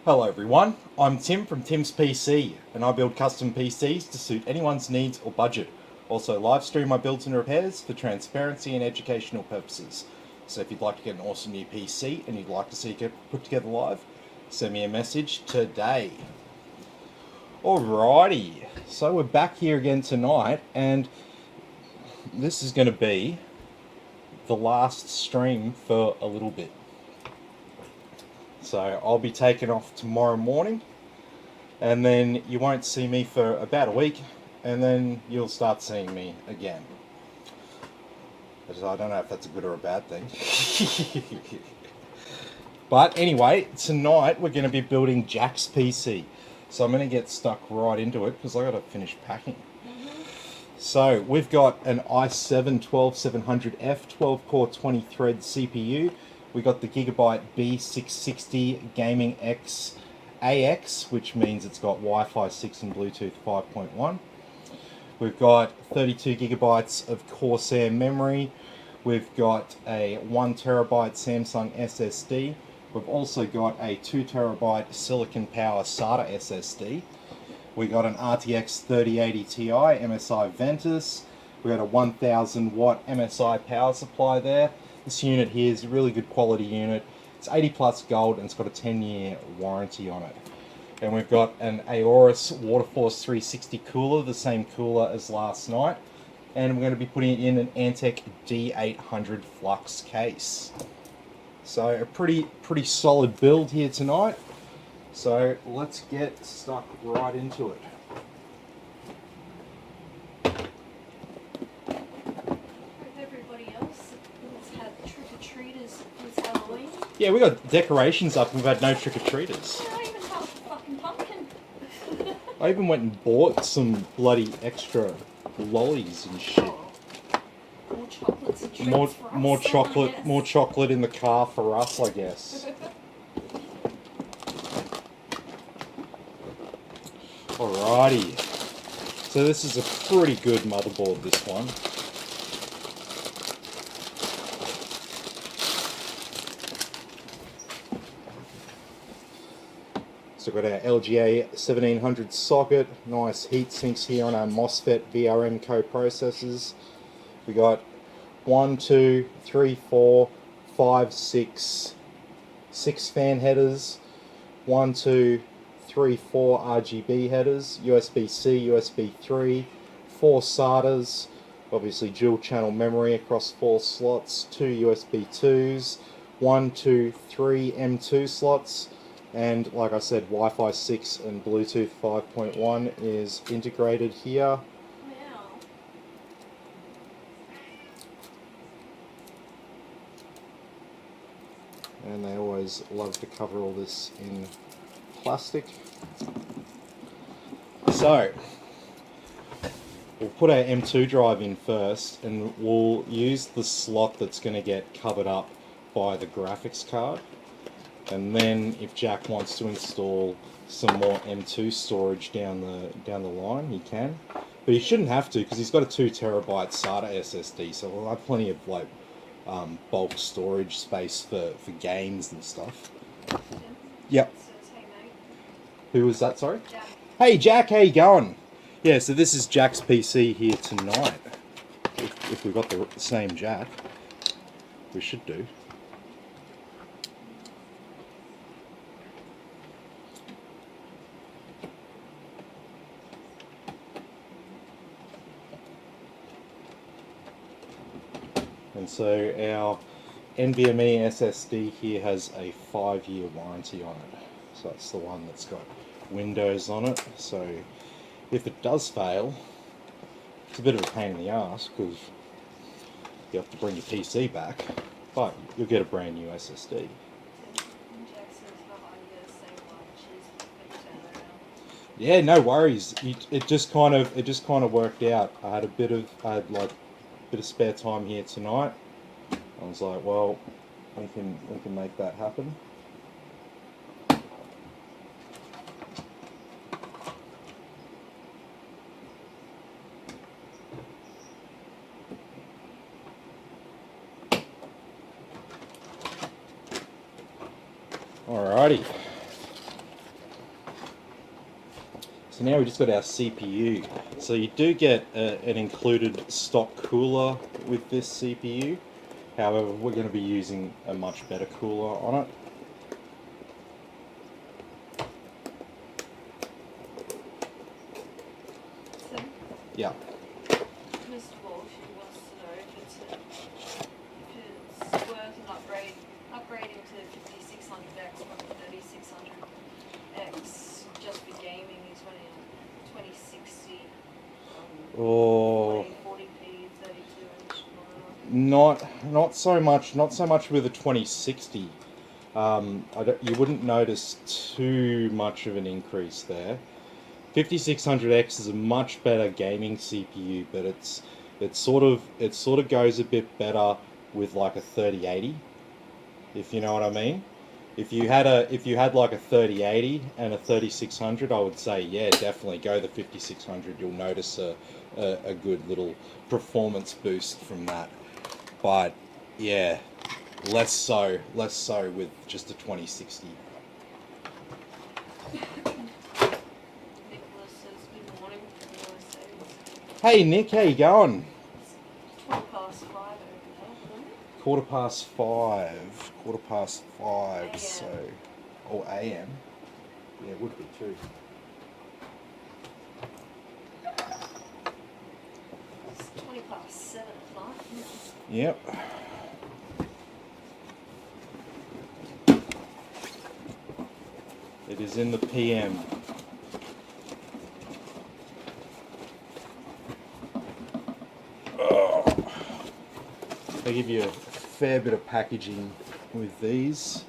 Hello everyone, I'm Tim from Tim's PC, and I build custom PCs to suit anyone's needs or budget. Also live stream my builds and repairs for transparency and educational purposes. So if you'd like to get an awesome new PC and you'd like to see it get put together live, send me a message today. Alrighty, so we're back here again tonight, and this is going to be the last stream for a little bit. So I'll be taking off tomorrow morning, and then you won't see me for about a week, and then you'll start seeing me again. I don't know if that's a good or a bad thing. But anyway, tonight we're going to be building Jack's PC. So I'm going to get stuck right into it because I've got to finish packing. So we've got an i7 12700F 12-core 20-thread CPU. We got the Gigabyte B660 Gaming X AX, which means it's got Wi-Fi 6 and Bluetooth 5.1. We've got 32 gigabytes of Corsair memory. We've got a 1TB Samsung SSD. We've also got a 2TB Silicon Power SATA SSD. We got an RTX 3080 Ti MSI Ventus. We got a 1000 watt MSI power supply there. This unit here is a really good quality unit. It's 80 plus gold and it's got a 10-year warranty on it. And we've got an Aorus Waterforce 360 cooler, the same cooler as last night. And we're going to be putting in an Antec D800 Flux case. So a pretty solid build here tonight. So let's get stuck right into it. Yeah, we got decorations up and we've had no trick-or-treaters. I don't even have a fucking pumpkin. I even went and bought some bloody extra lollies and shit. Oh. More chocolates and treats for us. More chocolate in the car for us, I guess. Alrighty. So this is a pretty good motherboard, this one. So we've got our LGA 1700 socket, nice heat sinks here on our MOSFET VRM coprocessors. We got 1, 2, 3, 4, 5, 6 fan headers, 1, 2, 3, 4 RGB headers, USB-C, USB 3, 4 SATAs, obviously dual channel memory across 4 slots, 2 USB 2s, 1, 2, 3 M2 slots, and like I said, Wi-Fi 6 and Bluetooth 5.1 is integrated here. Wow. And they always love to cover all this in plastic. So, we'll put our M2 drive in first, and we'll use the slot that's going to get covered up by the graphics card. And then if Jack wants to install some more M2 storage down the line, he can. But he shouldn't have to because he's got a 2TB SATA SSD, so we'll have plenty of like bulk storage space for games and stuff. Yep. Who was that, sorry? Jack. Hey Jack, how you going? Yeah, so this is Jack's PC here tonight. If we've got the same Jack. We should do. And so our NVMe SSD here has a 5-year warranty on it. So that's the one that's got Windows on it. So if it does fail, it's a bit of a pain in the ass because you have to bring your PC back, but you'll get a brand new SSD. Yeah, no worries. It just kind of worked out. I had like a bit of spare time here tonight. I was like, well, we can make that happen. Alrighty. now we just got our CPU. So you do get an included stock cooler with this CPU. However, we're going to be using a much better cooler on it. So, Yeah. first of all, she wants to know if it's worth an upgrading to 5600X from 3600X just for gaming. He's running a 2060 Oh. 40p 32-inch Not so much with a 2060. You wouldn't notice too much of an increase there. 5600X is a much better gaming CPU, but it sort of goes a bit better with like a 3080, if you know what I mean. If you had like a 3080 and a 3600, I would say yeah, definitely go the 5600. You'll notice a good little performance boost from that. But yeah, less so with just a 2060. Nicholas says good morning from the USA. Hey Nick, how you going? It's 20 past 5 over there, isn't it? Quarter past five, AM. so, or AM. Yeah, it would be too. It's 20 past 7 at night, isn't it? Yep. It is in the PM. Oh. They give you a fair bit of packaging with these.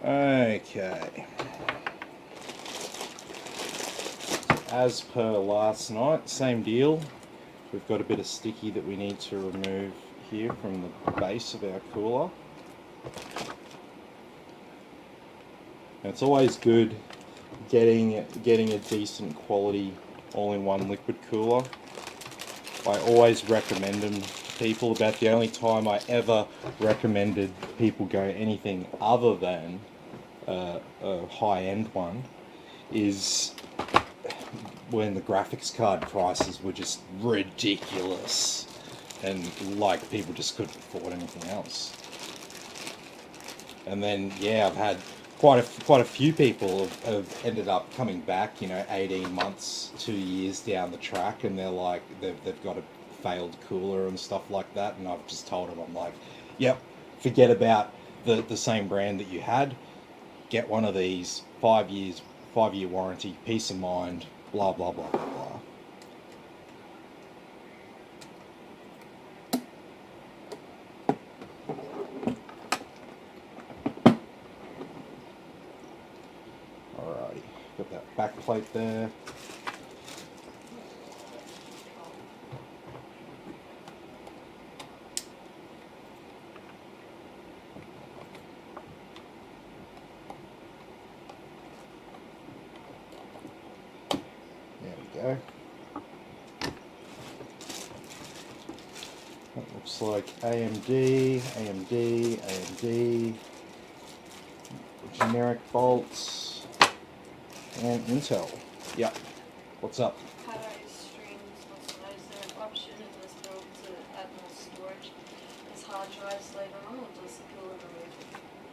Okay. As per last night, same deal. We've got a bit of sticky that we need to remove here from the base of our cooler. And it's always good getting a decent quality all-in-one liquid cooler. I always recommend them to people. About the only time I ever recommended people go anything other than a high-end one is when the graphics card prices were just ridiculous and like people just couldn't afford anything else. And then yeah, I've had quite a few people have ended up coming back, 18 months, 2 years down the track, and they're like they've got a failed cooler and stuff like that, and I've just told them, I'm like, yep, forget about the same brand that you had, get one of these, 5 year warranty, peace of mind, blah blah blah blah blah. Alrighty, got that back plate there. Go. That looks like AMD, generic bolts, and Intel. Yep. What's up? How streams wants to know, is there an option in this build to add more storage as hard drives later on, or does the cooler remove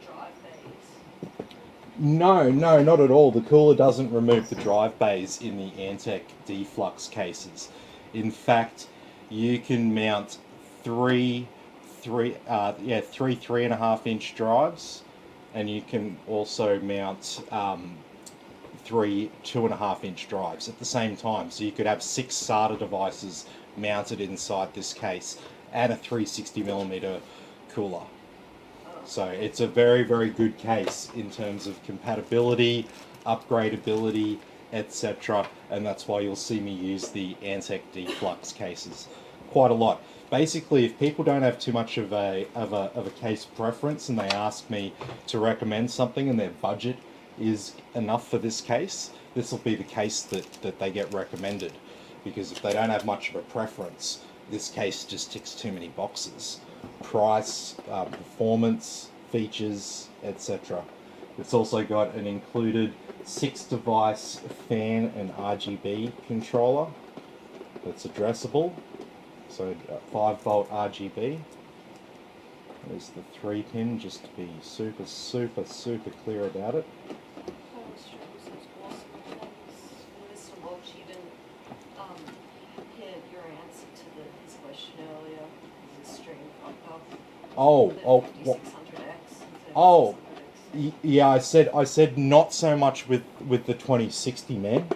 drive bays? No, not at all. The cooler doesn't remove the drive bays in the Antec D Flux cases. In fact, you can mount three 3.5-inch drives, and you can also mount three 2.5-inch drives at the same time. So you could have 6 SATA devices mounted inside this case, and a 360mm cooler. So it's a very, very good case in terms of compatibility, upgradability, etc. And that's why you'll see me use the Antec D Flux cases quite a lot. Basically, if people don't have too much of a case preference and they ask me to recommend something and their budget is enough for this case, this will be the case that they get recommended. Because if they don't have much of a preference, this case just ticks too many boxes. Price, performance, features, etc. It's also got an included 6-device fan and RGB controller that's addressable. So 5-volt RGB. There's the 3-pin, just to be super, super, super clear about it. Yeah, I said not so much with the 2060, man.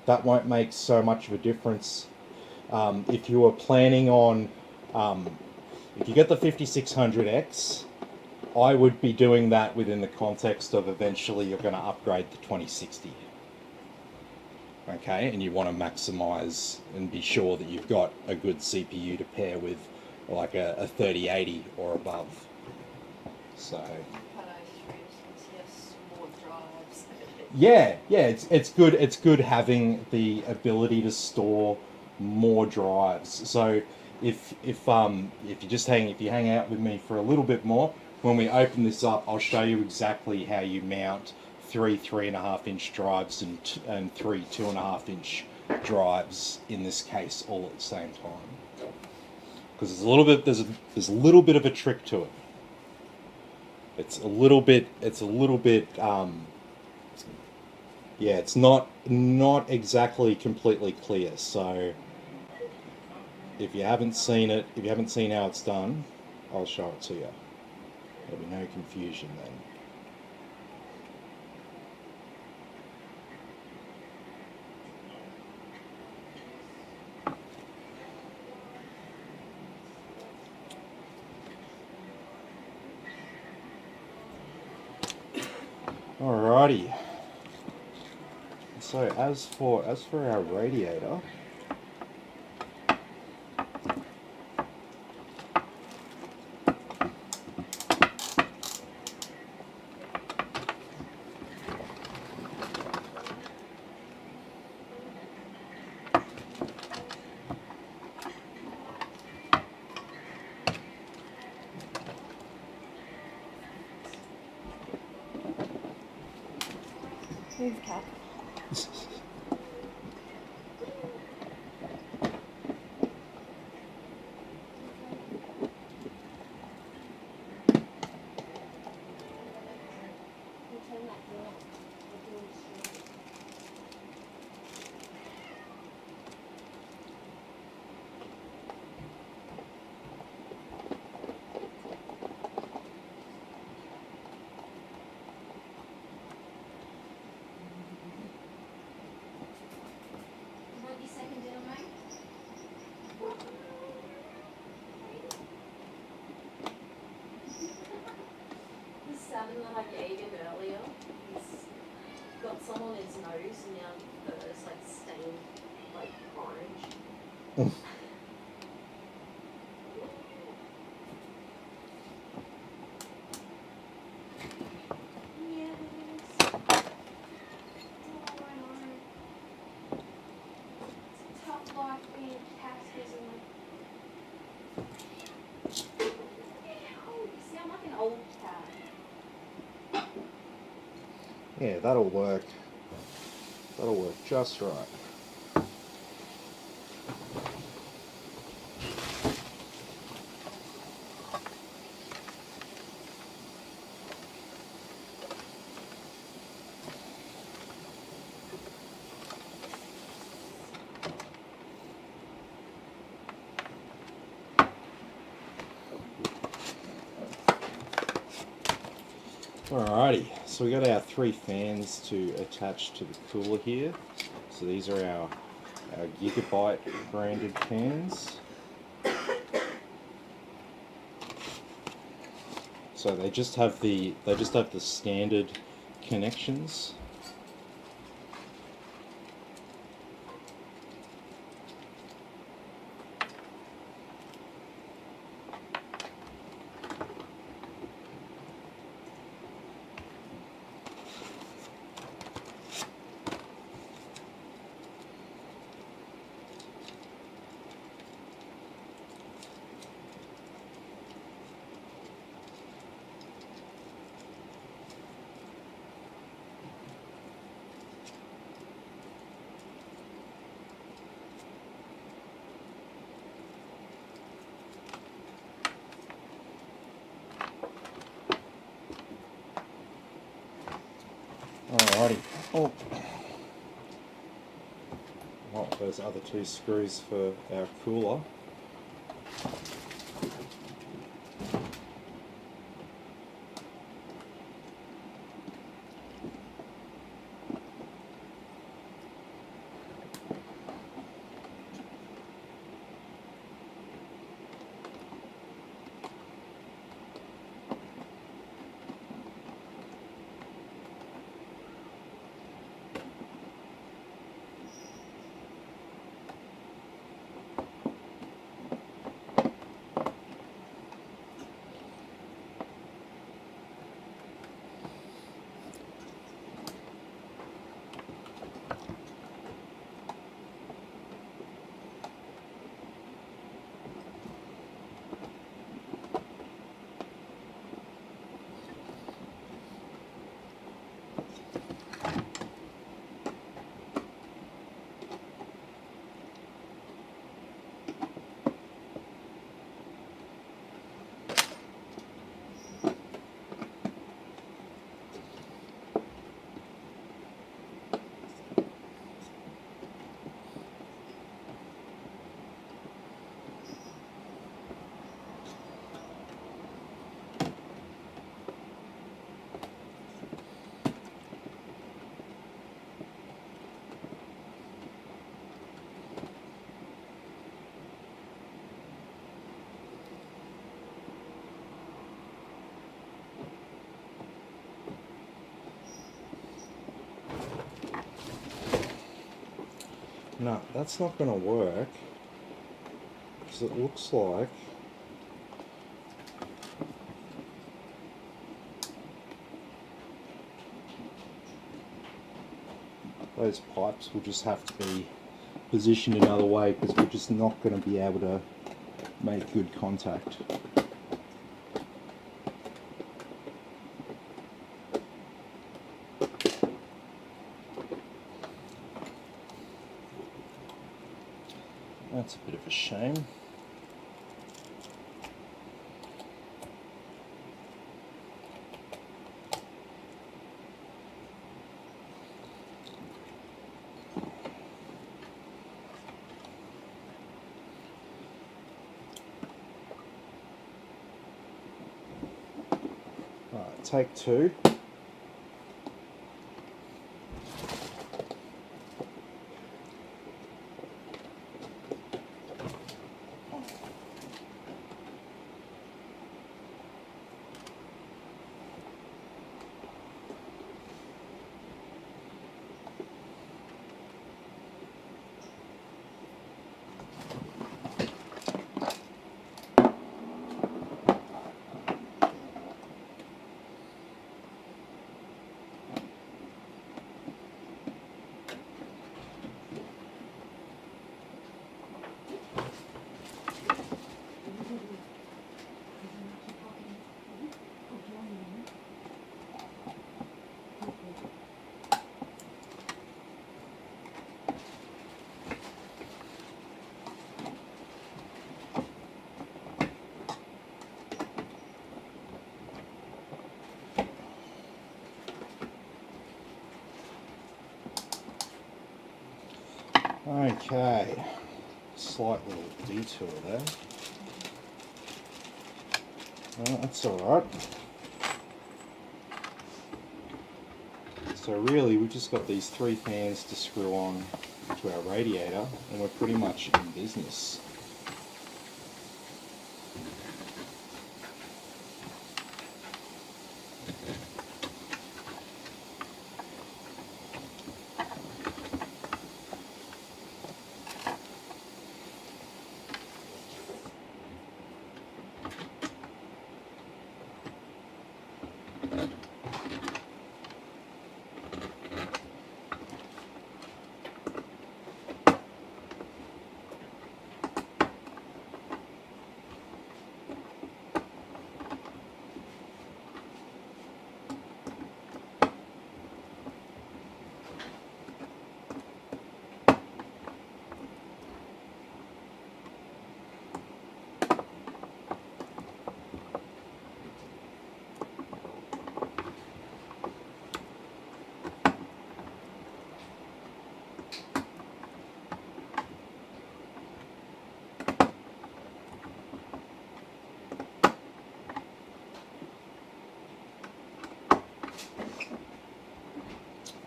That won't make so much of a difference. If you were planning on, if you get the 5600X, I would be doing that within the context of eventually you're going to upgrade the 2060. Okay, and you want to maximize and be sure that you've got a good CPU to pair with, like a 3080 or above. So yeah, it's good. It's good having the ability to store more drives. So if you hang out with me for a little bit more, when we open this up, I'll show you exactly how you mount 3.5-inch drives and 3 2.5-inch drives in this case all at the same time. Because there's a little bit of a trick to it. It's a little bit yeah, it's not exactly completely clear. So if you haven't seen it, if you haven't seen how it's done, I'll show it to you. There'll be no confusion then. Alrighty. So as for our radiator, Move cap. Salmon that I gave him earlier, he's got some on his nose and now the fur is like stained like orange. Yes. Oh, I know. It's a tough life being taskers and like. Oh, you see, I'm like an old cat. yeah, that'll work. That'll work just right. Alrighty, so we got our 3 fans to attach to the cooler here. So these are our Gigabyte branded fans. So they just have the standard connections. Alrighty. Oh, those other two screws for our cooler. No, that's not going to work, because it looks like those pipes will just have to be positioned another way, because we're just not going to be able to make good contact. That's a bit of a shame. Alright, take two. Okay, slight little detour there. That's alright. So really we've just got these three fans to screw on to our radiator, and we're pretty much in business.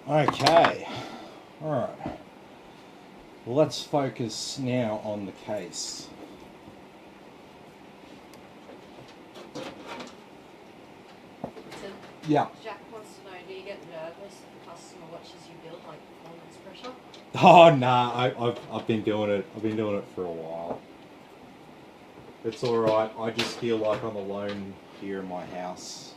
Okay, alright. Let's focus now on the case. So Yeah. Jack wants to know, do you get nervous if a customer watches you build, like performance pressure? Oh nah, I've been doing it. I've been doing it for a while. It's all right. I just feel like I'm alone here in my house.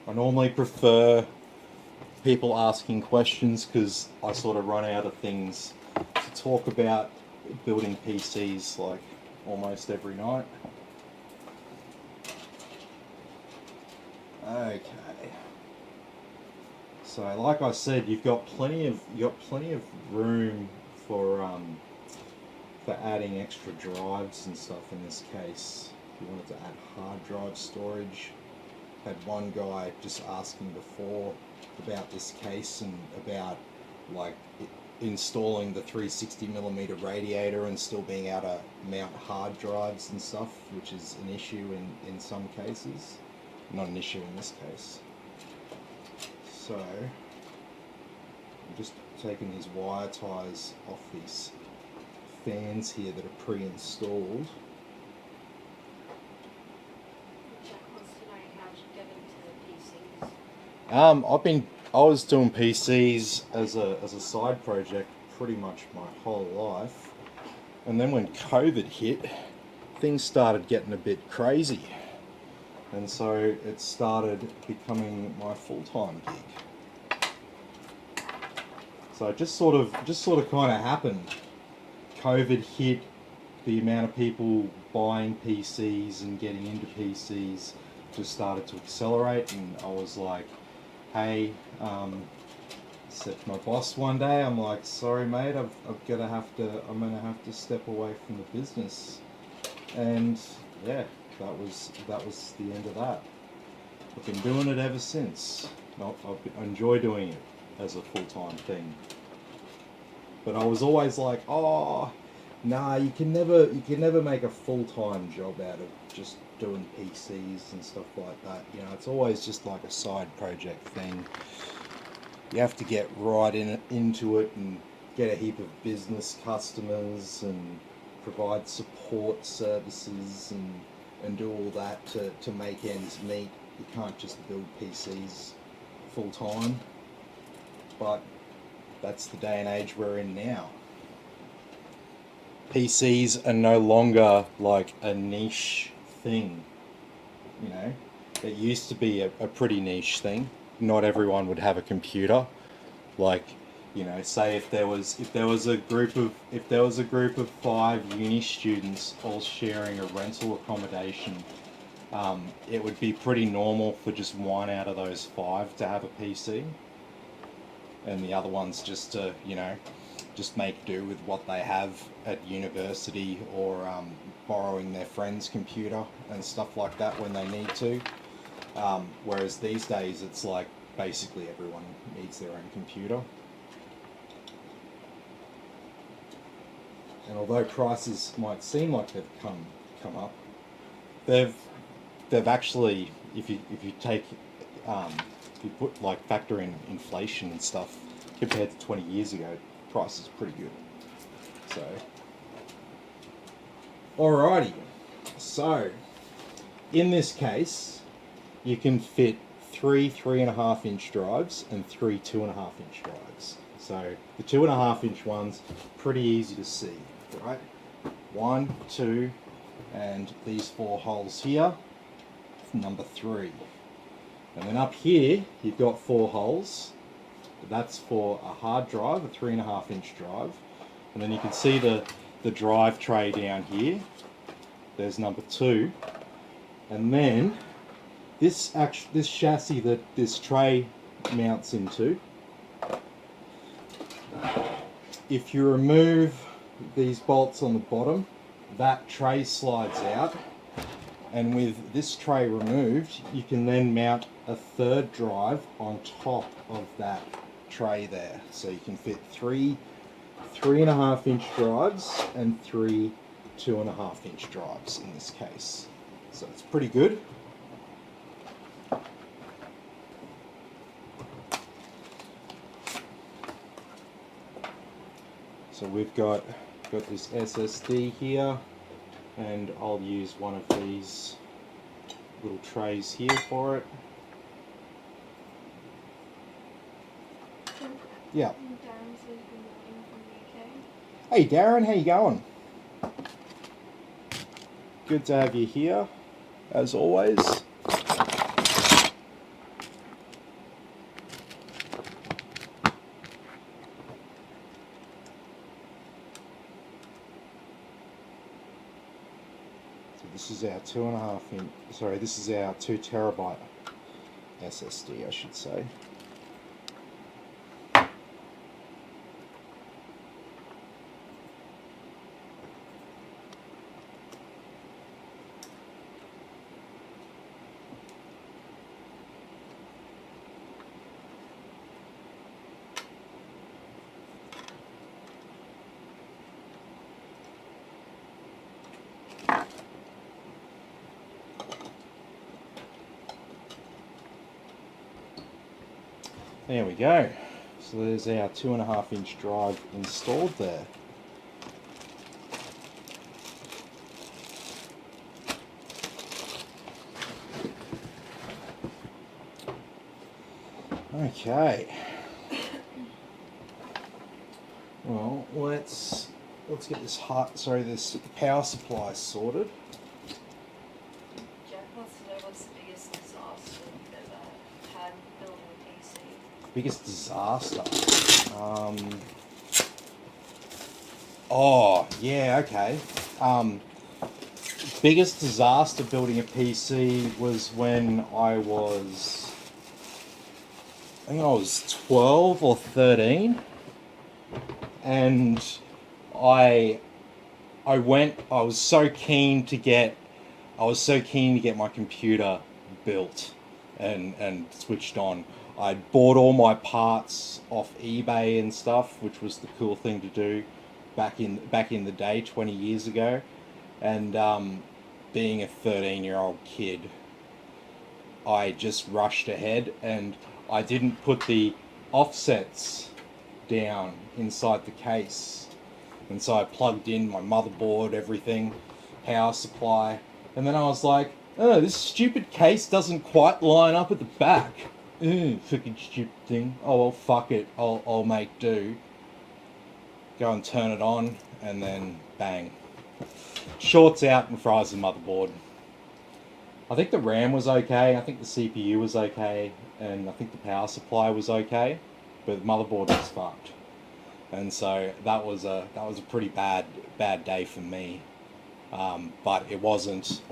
I normally prefer people asking questions because I sort of run out of things to talk about building PCs like almost every night. Okay. So, like I said, you've got plenty of room for adding extra drives and stuff in this case. If you wanted to add hard drive storage. Had one guy just asking before about this case and about like installing the 360mm radiator and still being able to mount hard drives and stuff, which is an issue in some cases. Not an issue in this case. So I'm just taking these wire ties off these fans here that are pre-installed. Jack wants to know how to get into PCs. I was doing PCs as a side project pretty much my whole life, and then when COVID hit, things started getting a bit crazy, and so it started becoming my full-time gig. So it just sort of kind of happened. COVID hit, the amount of people buying PCs and getting into PCs just started to accelerate, and I was like, hey, said to my boss one day, I'm like, sorry mate, I'm gonna have to step away from the business. And yeah, that was the end of that. I've been doing it ever since. I enjoy doing it as a full-time thing. But I was always like, oh, nah, you can never make a full-time job out of just doing PCs and stuff like that. You know, it's always just like a side project thing. You have to get right into it and get a heap of business customers and provide support services and do all that to make ends meet. You can't just build PCs full time. But that's the day and age we're in now. PCs are no longer like a niche thing. You know, it used to be a pretty niche thing. Not everyone would have a computer. Like, you know, say if there was a group of 5 uni students all sharing a rental accommodation, it would be pretty normal for just one out of those 5 to have a PC, and the other ones just to, you know, just make do with what they have at university, or borrowing their friend's computer and stuff like that when they need to. Whereas these days it's like basically everyone needs their own computer. And although prices might seem like they've come come up. They've actually, if you take if you put like factor in inflation and stuff compared to 20 years ago, price is pretty good. So, alrighty. So, in this case, you can fit 3 3.5 inch drives and 3 2.5 inch drives. So the 2.5 inch ones, pretty easy to see, right? 1, 2, and these 4 holes here, number 3. And then up here, you've got 4 holes. That's for a hard drive, a 3.5 inch drive. And then you can see the drive tray down here. There's number 2. And then this chassis that this tray mounts into, if you remove these bolts on the bottom, that tray slides out, and with this tray removed, you can then mount a 3rd drive on top of that tray there. So you can fit 3 3.5 inch drives and 3 2.5 inch drives in this case. So it's pretty good. So we've got this SSD here, and I'll use one of these little trays here for it. Yeah. Darren says good morning from the UK. Hey Darren, how you going? Good to have you here, as always. This is our 2.5 inch, sorry, this is our 2 terabyte SSD, I should say. There we go. So there's our 2.5 inch drive installed there. Okay. Well, let's get this this power supply sorted. Jack wants to know what's the biggest disaster you've ever had building a PC. Biggest disaster. Oh, yeah, okay. Biggest disaster building a PC was when I think I was 12 or 13, and I was so keen to get my computer built and switched on. I'd bought all my parts off eBay and stuff, which was the cool thing to do back in the day, 20 years ago. And being a 13-year-old kid, I just rushed ahead, and I didn't put the offsets down inside the case. And so I plugged in my motherboard, everything, power supply, and then I was like, oh, this stupid case doesn't quite line up at the back. Freaking stupid thing. Oh well, fuck it. I'll make do. Go and turn it on, and then bang. Shorts out and fries the motherboard. I think the RAM was okay. I think the CPU was okay, and I think the power supply was okay, but the motherboard was fucked. And so that was a pretty bad day for me. But it wasn't.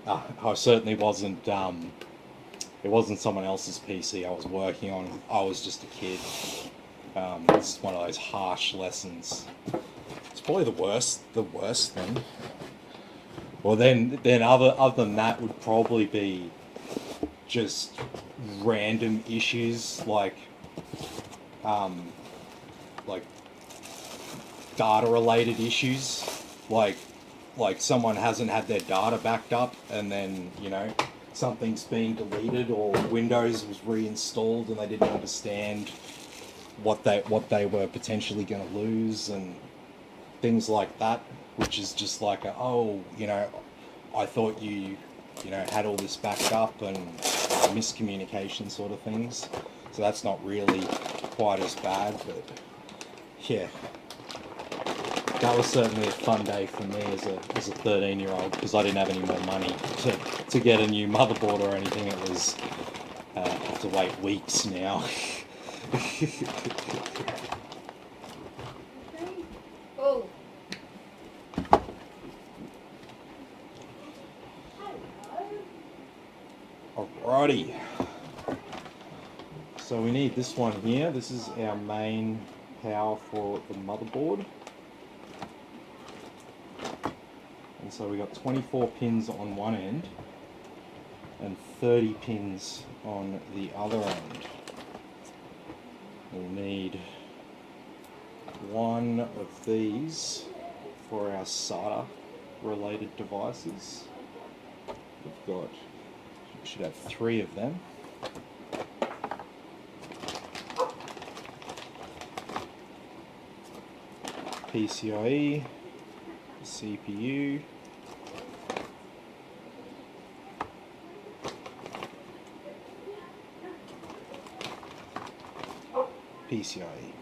I certainly wasn't. It wasn't someone else's PC I was working on. I was just a kid. It's one of those harsh lessons. It's probably the worst thing. Well, then other than that would probably be just random issues like data related issues. Like like someone hasn't had their data backed up, and then you know something's being deleted, or Windows was reinstalled and they didn't understand what they were potentially going to lose, and things like that, which is just like oh, you know, I thought you know had all this backed up, and miscommunication sort of things. So that's not really quite as bad, but yeah, that was certainly a fun day for me as a 13-year-old, because I didn't have any more money to get a new motherboard or anything. It was have to wait weeks now. Oh. Alrighty. So we need this one here. This is our main power for the motherboard. And so we got 24 pins on one end and 30 pins on the other end. We'll need one of these for our SATA related devices. We should have 3 of them. PCIe, CPU, PCIe.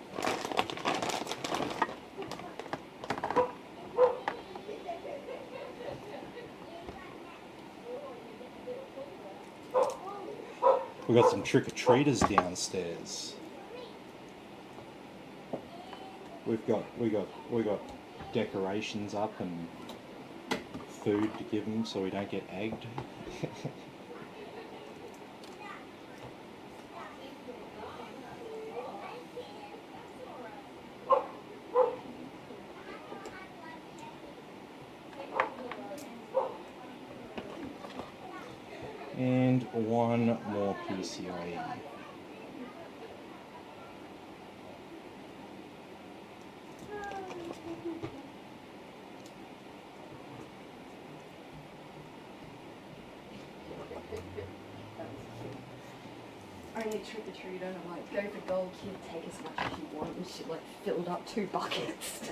We got some trick-or-treaters downstairs. We got decorations up and food to give them so we don't get egged. And one more PCIe. Only trick-or-treater, and I'm like, go for gold, kid, take as much as you want, and she like filled up 2 buckets.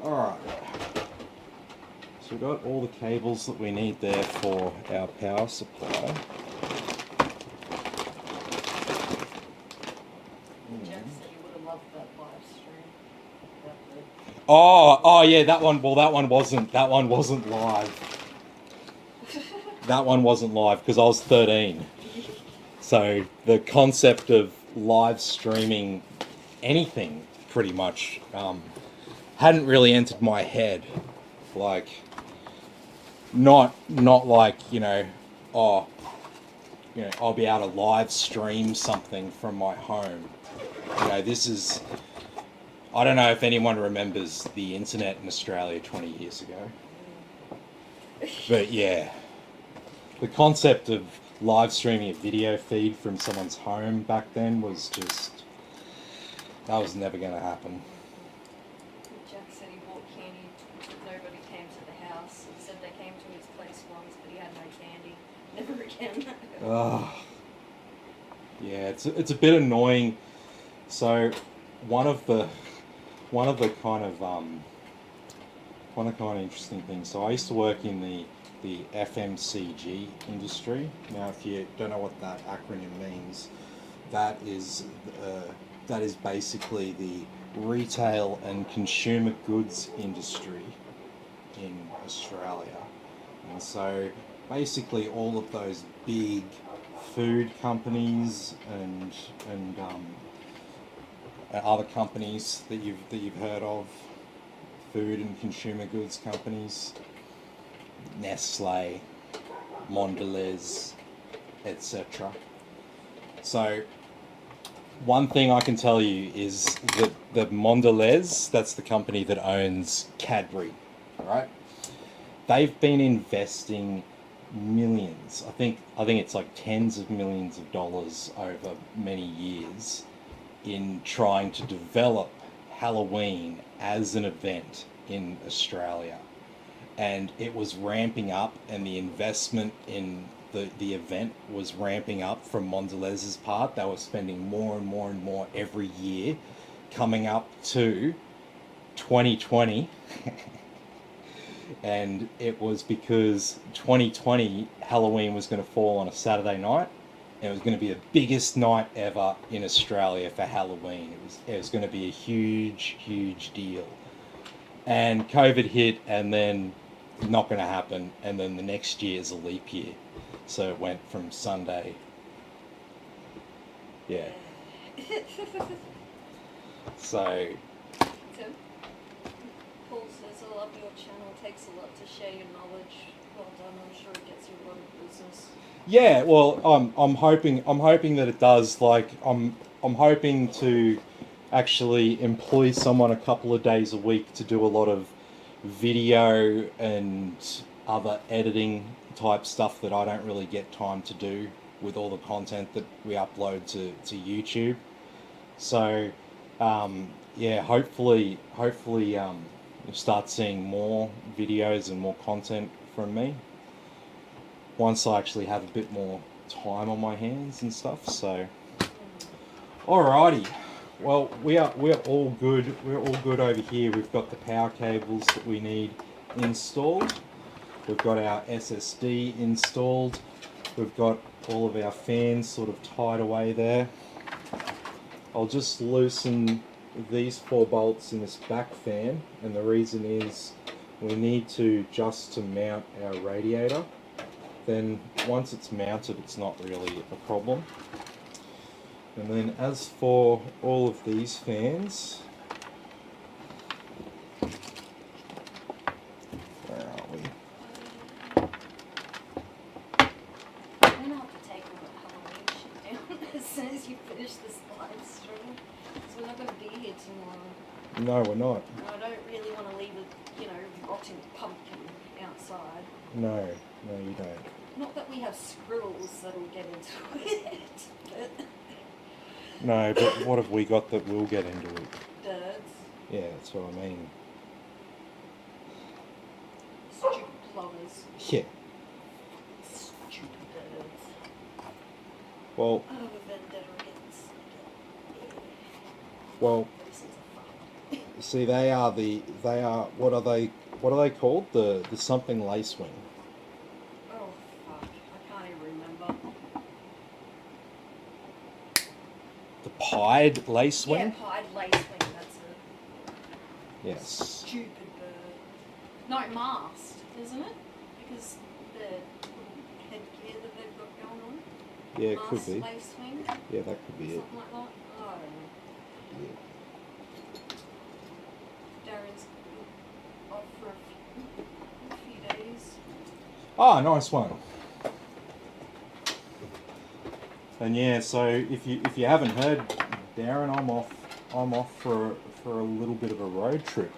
Alright, so we've got all the cables that we need there for our power supply. Oh yeah, that one. Well, that one wasn't live. That one wasn't live because I was 13. So the concept of live streaming anything, pretty much, hadn't really entered my head. Like, not like, you know, oh, you know, I'll be able to live stream something from my home. You know, this is, I don't know if anyone remembers the internet in Australia 20 years ago. But yeah, the concept of live streaming a video feed from someone's home back then was just, that was never going to happen. Jack said he bought candy, nobody came to the house. He said they came to his place once, but he had no candy. Never again. Yeah, it's a bit annoying. So one of the kind of interesting things. So I used to work in the FMCG industry. Now, if you don't know what that acronym means, that is basically the retail and consumer goods industry in Australia. And so basically all of those big food companies and other companies that you've heard of, food and consumer goods companies, Nestle, Mondelez, etc. So one thing I can tell you is that the Mondelez, that's the company that owns Cadbury, right? They've been investing millions. I think it's like tens of millions of dollars over many years in trying to develop Halloween as an event in Australia. And it was ramping up, and the investment in the event was ramping up from Mondelez's part. They were spending more and more and more every year, coming up to 2020. And it was because 2020 Halloween was going to fall on a Saturday night, and it was going to be the biggest night ever in Australia for Halloween. It was going to be a huge deal. And COVID hit, and then not going to happen, and then the next year is a leap year. So it went from Sunday. Yeah. So So, Paul says, I love your channel, takes a lot to share your knowledge. Well done, I'm sure it gets you a lot of business. yeah, well, I'm hoping that it does. Like, I'm hoping to actually employ someone a couple of days a week to do a lot of video and other editing type stuff that I don't really get time to do with all the content that we upload to YouTube. So, yeah, hopefully, you'll start seeing more videos and more content from me once I actually have a bit more time on my hands and stuff. So, alrighty. Well, we're all good. We're all good over here. We've got the power cables that we need installed. We've got our SSD installed. We've got all of our fans sort of tied away there. I'll just loosen these 4 bolts in this back fan, and the reason is we need to just to mount our radiator. Then once it's mounted, it's not really a problem. And then as for all of these fans, where are we? I'm gonna have to take all the Halloween shit down as soon as you finish this live stream. So we're not gonna be here tomorrow. No, we're not. And I don't really want to leave a, rotting pumpkin outside. No, you don't. Not that we have squirrels that'll get into it, but No, but what have we got that will get into it? birds, Yeah, that's what I mean. stupid plovers, Yeah. stupid birds. Well, I have a vendetta against well, these things are fucked. see, they are what are they called? The something lacewing. Oh fuck, I can't even remember. The pied Yeah, lacewing? pied lacewing, that's it. Yes. Stupid bird. No, mast, isn't it? Because the headgear that they've got going on. Yeah, it could Mast be. lacewing, Yeah, that could be it. something like that. I don't know. Yeah. Darren's off for a few days. Ah, nice one. And yeah, so if you haven't heard, Darren, I'm off for a little bit of a road trip,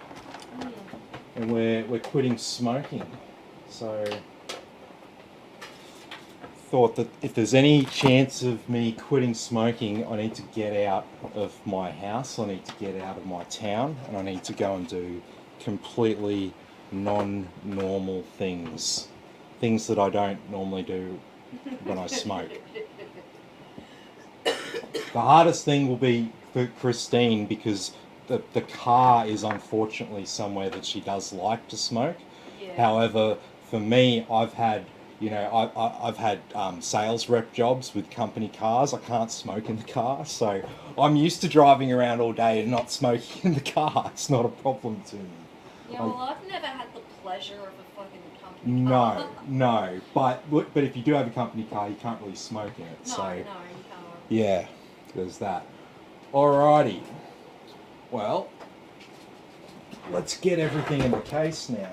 and we're quitting smoking. So thought that if there's any chance of me quitting smoking, I need to get out of my house, I need to get out of my town, and I need to go and do completely non-normal things that I don't normally do when I smoke. The hardest thing will be for Christine, because the car is unfortunately somewhere that she does like to smoke. Yeah. However, for me, I've had sales rep jobs with company cars. I can't smoke in the car, so I'm used to driving around all day and not smoking in the car. It's not a problem to me. Yeah, well, I've never had the pleasure of a fucking company car. No, but if you do have a company car, you can't really smoke in it. No, So you can't. yeah, there's that. Alrighty. Well, let's get everything in the case now.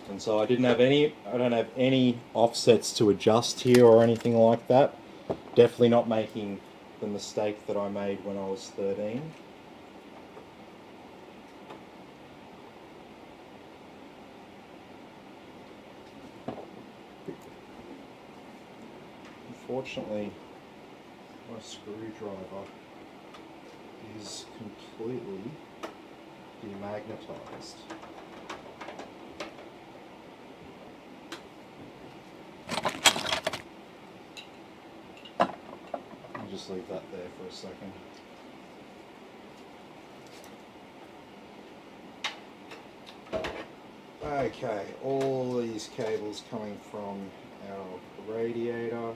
And so I don't have any offsets to adjust here or anything like that. Definitely not making the mistake that I made when I was 13. Unfortunately, my screwdriver is completely demagnetized. I'll just leave that there for a second. Okay, all these cables coming from our radiator.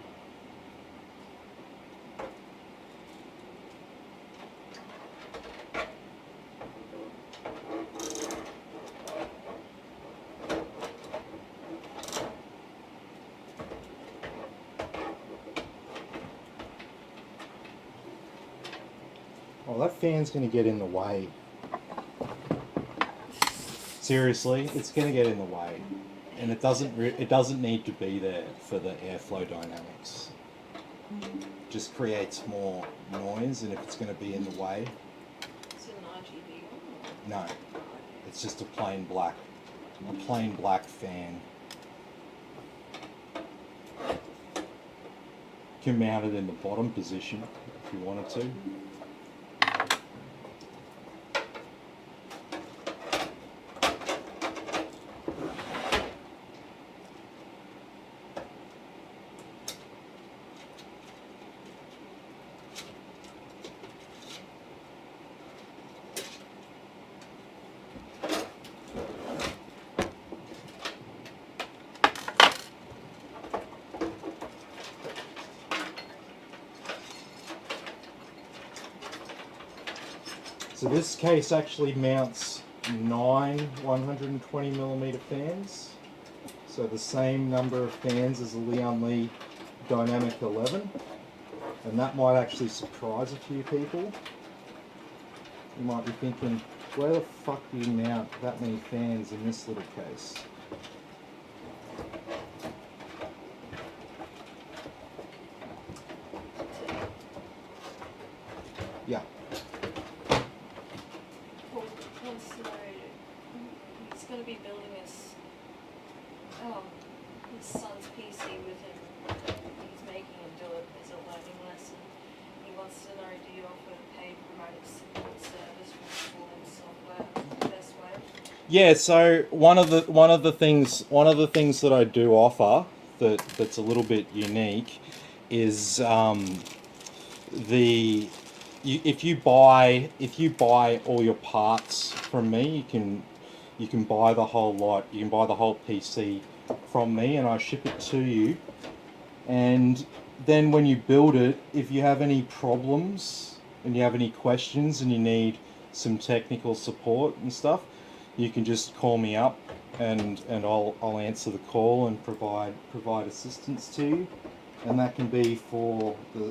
Well, that fan's going to get in the way. Seriously, it's going to get in the way, and it doesn't need to be there for the airflow dynamics. It just creates more noise, and if it's going to be in the way, It's an RGB one. no, it's just a plain black fan. You can mount it in the bottom position if you wanted to. So this case actually mounts 9 120mm fans. So the same number of fans as the Lian Li Dynamic 11. And that might actually surprise a few people. You might be thinking, where the fuck do you mount that many fans in this little case? Yeah. Wants to know, he's going to be building his son's PC with him. He's making him do it as a learning lesson. He wants to know, do you offer paid remote support service for installing software the best way? Yeah, so one of the things that I do offer that's a little bit unique is if you buy all your parts from me, you can buy the whole lot. You can buy the whole PC from me, and I ship it to you. And then when you build it, if you have any problems and you have any questions and you need some technical support and stuff, you can just call me up, and I'll answer the call and provide assistance to you. And that can be for the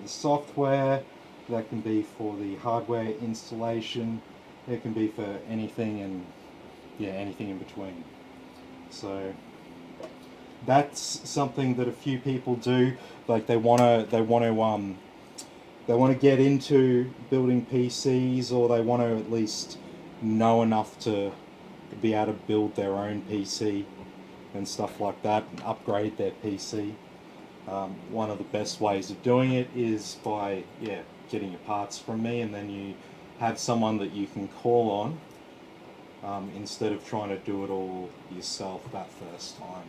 software, that can be for the hardware installation, it can be for anything, and yeah, anything in between. So that's something that a few people do. Like they want to get into building PCs, or they want to at least know enough to be able to build their own PC and stuff like that, and upgrade their PC. One of the best ways of doing it is by getting your parts from me, and then you have someone that you can call on instead of trying to do it all yourself that first time.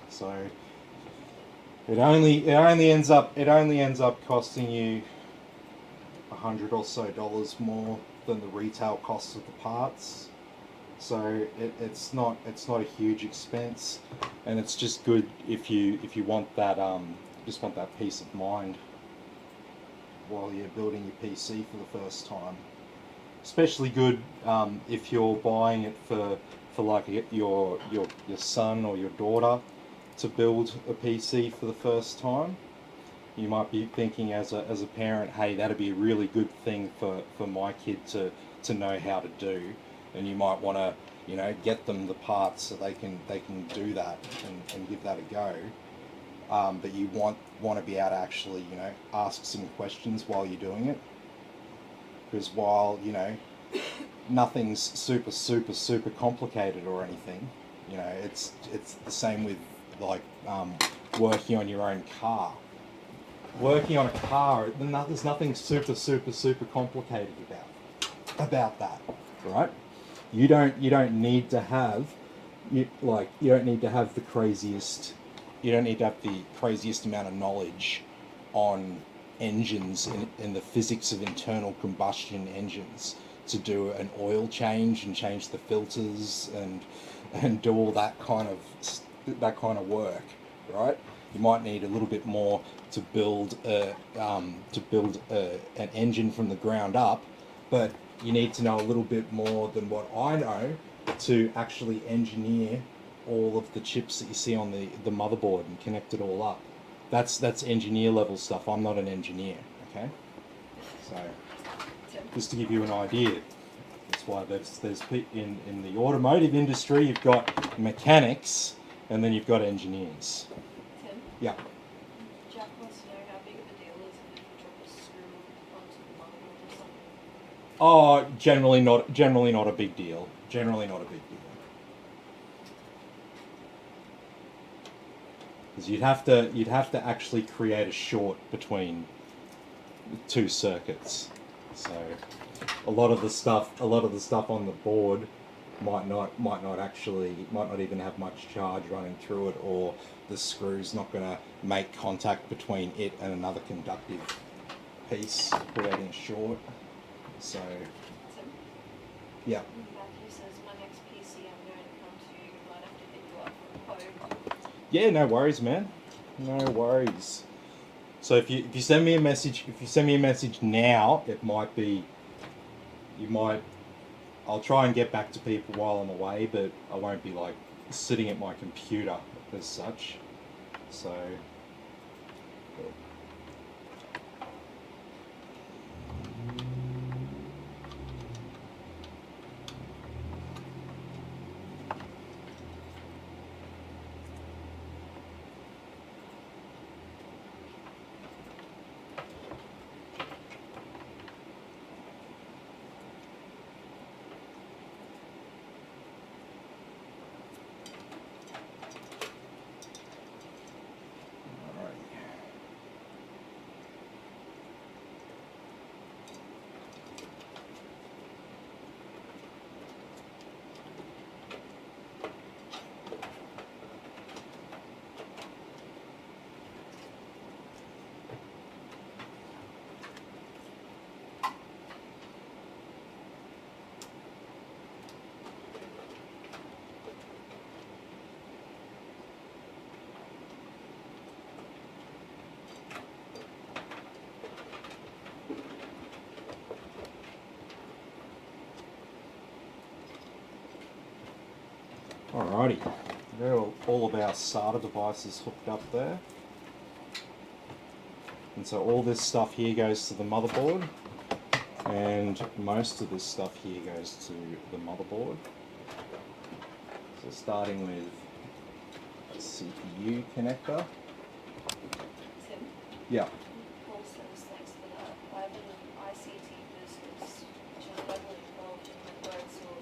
So it only ends up costing you $100 or so more than the retail cost of the parts. So it's not a huge expense, and it's just good if you want that just want that peace of mind while you're building your PC for the first time. Especially good if you're buying it for like your son or your daughter to build a PC for the first time. You might be thinking as a parent, hey, that'd be a really good thing for my kid to know how to do. And you might want to you know, get them the parts so they can do that and give that a go. But you want to be able to actually, you know, ask some questions while you're doing it, because while, you know, nothing's super complicated or anything, you know, it's the same with like working on your own car. Working on a car, there's nothing super complicated about that, right? You don't need to have you don't need to have the craziest amount of knowledge on engines in the physics of internal combustion engines to do an oil change and change the filters and do all that kind of work, right? You might need a little bit more to build an engine from the ground up, but you need to know a little bit more than what I know to actually engineer all of the chips that you see on the motherboard and connect it all up. That's engineer level stuff. I'm not an engineer, okay? So just to give you an idea, that's why there's in the automotive industry you've got mechanics and then you've got engineers. Tim? Yeah. Jack wants to know how big of a deal is it if you drop a screw onto the motherboard or something? Oh, generally not a big deal. Generally not a big deal. Because you'd have to actually create a short between two circuits. So a lot of the stuff on the board might not even have much charge running through it, or the screw's not going to make contact between it and another conductive piece, creating a short. So Tim? yeah. Matthew says, my next PC I'm going to come to you, might have to hit you up for a quote. Yeah, no worries, man. No worries. So if you send me a message now, it might be, I'll try and get back to people while I'm away, but I won't be like sitting at my computer as such. So alrighty, there are all of our SATA devices hooked up there. And so all this stuff here goes to the motherboard, and most of this stuff here goes to the motherboard. So starting with a CPU connector. Tim? Yeah. Paul says, thanks for that. I have an ICT business which I'm heavily involved in, where it's all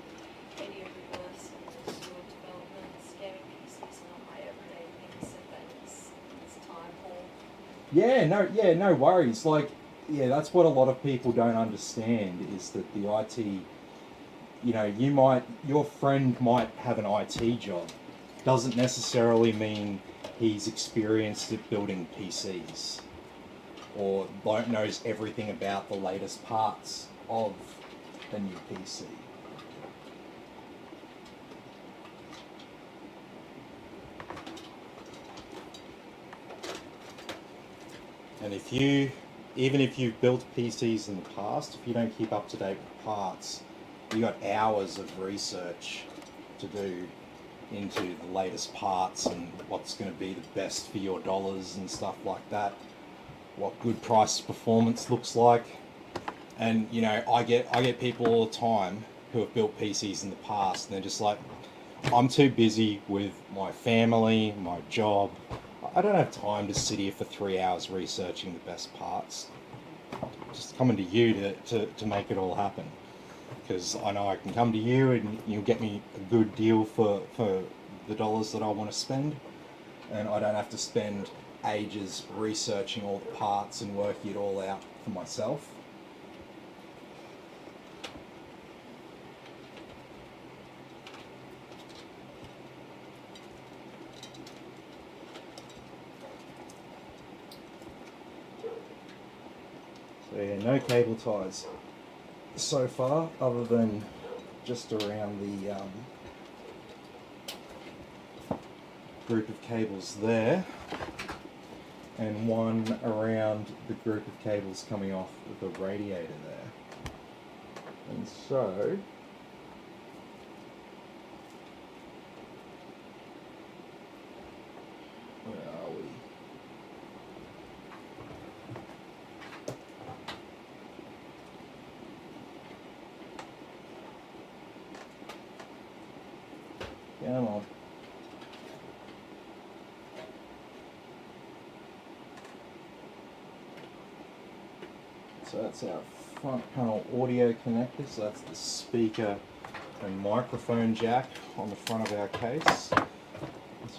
video reverse and sort of developments, gaming PCs, and all my everyday things, and that it's time, Paul. Yeah, no worries. Like, yeah, that's what a lot of people don't understand, is that the IT, you know, your friend might have an IT job. Doesn't necessarily mean he's experienced at building PCs or knows everything about the latest parts of the new PC. And even if you've built PCs in the past, if you don't keep up to date with parts, you got hours of research to do into the latest parts and what's going to be the best for your dollars and stuff like that. What good price performance looks like. And you know, I get people all the time who have built PCs in the past, and they're just like, I'm too busy with my family, my job. I don't have time to sit here for 3 hours researching the best parts. Just coming to you to make it all happen. Because I know I can come to you and you'll get me a good deal for the dollars that I want to spend. And I don't have to spend ages researching all the parts and working it all out for myself. So yeah, no cable ties so far, other than just around the group of cables there, and one around the group of cables coming off the radiator there. And so where are we? Come on. So that's our front panel audio connector, so that's the speaker and microphone jack on the front of our case. So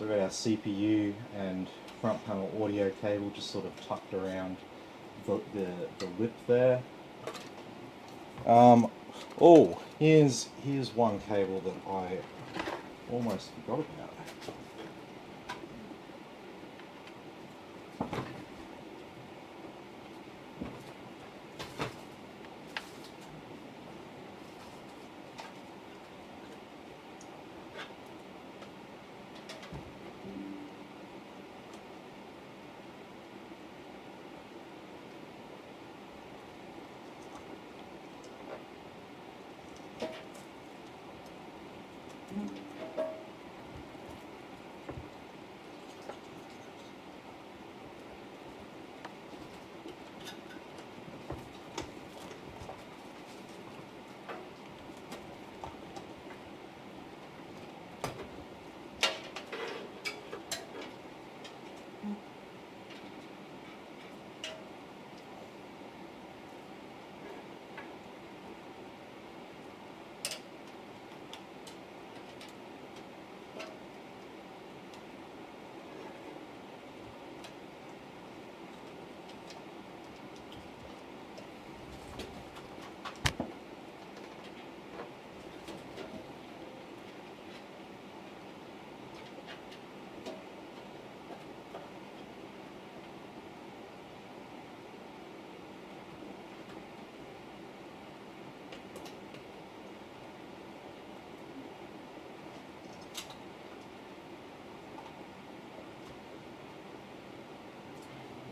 we've got our CPU and front panel audio cable just sort of tucked around the lip there. Oh, here's one cable that I almost forgot about.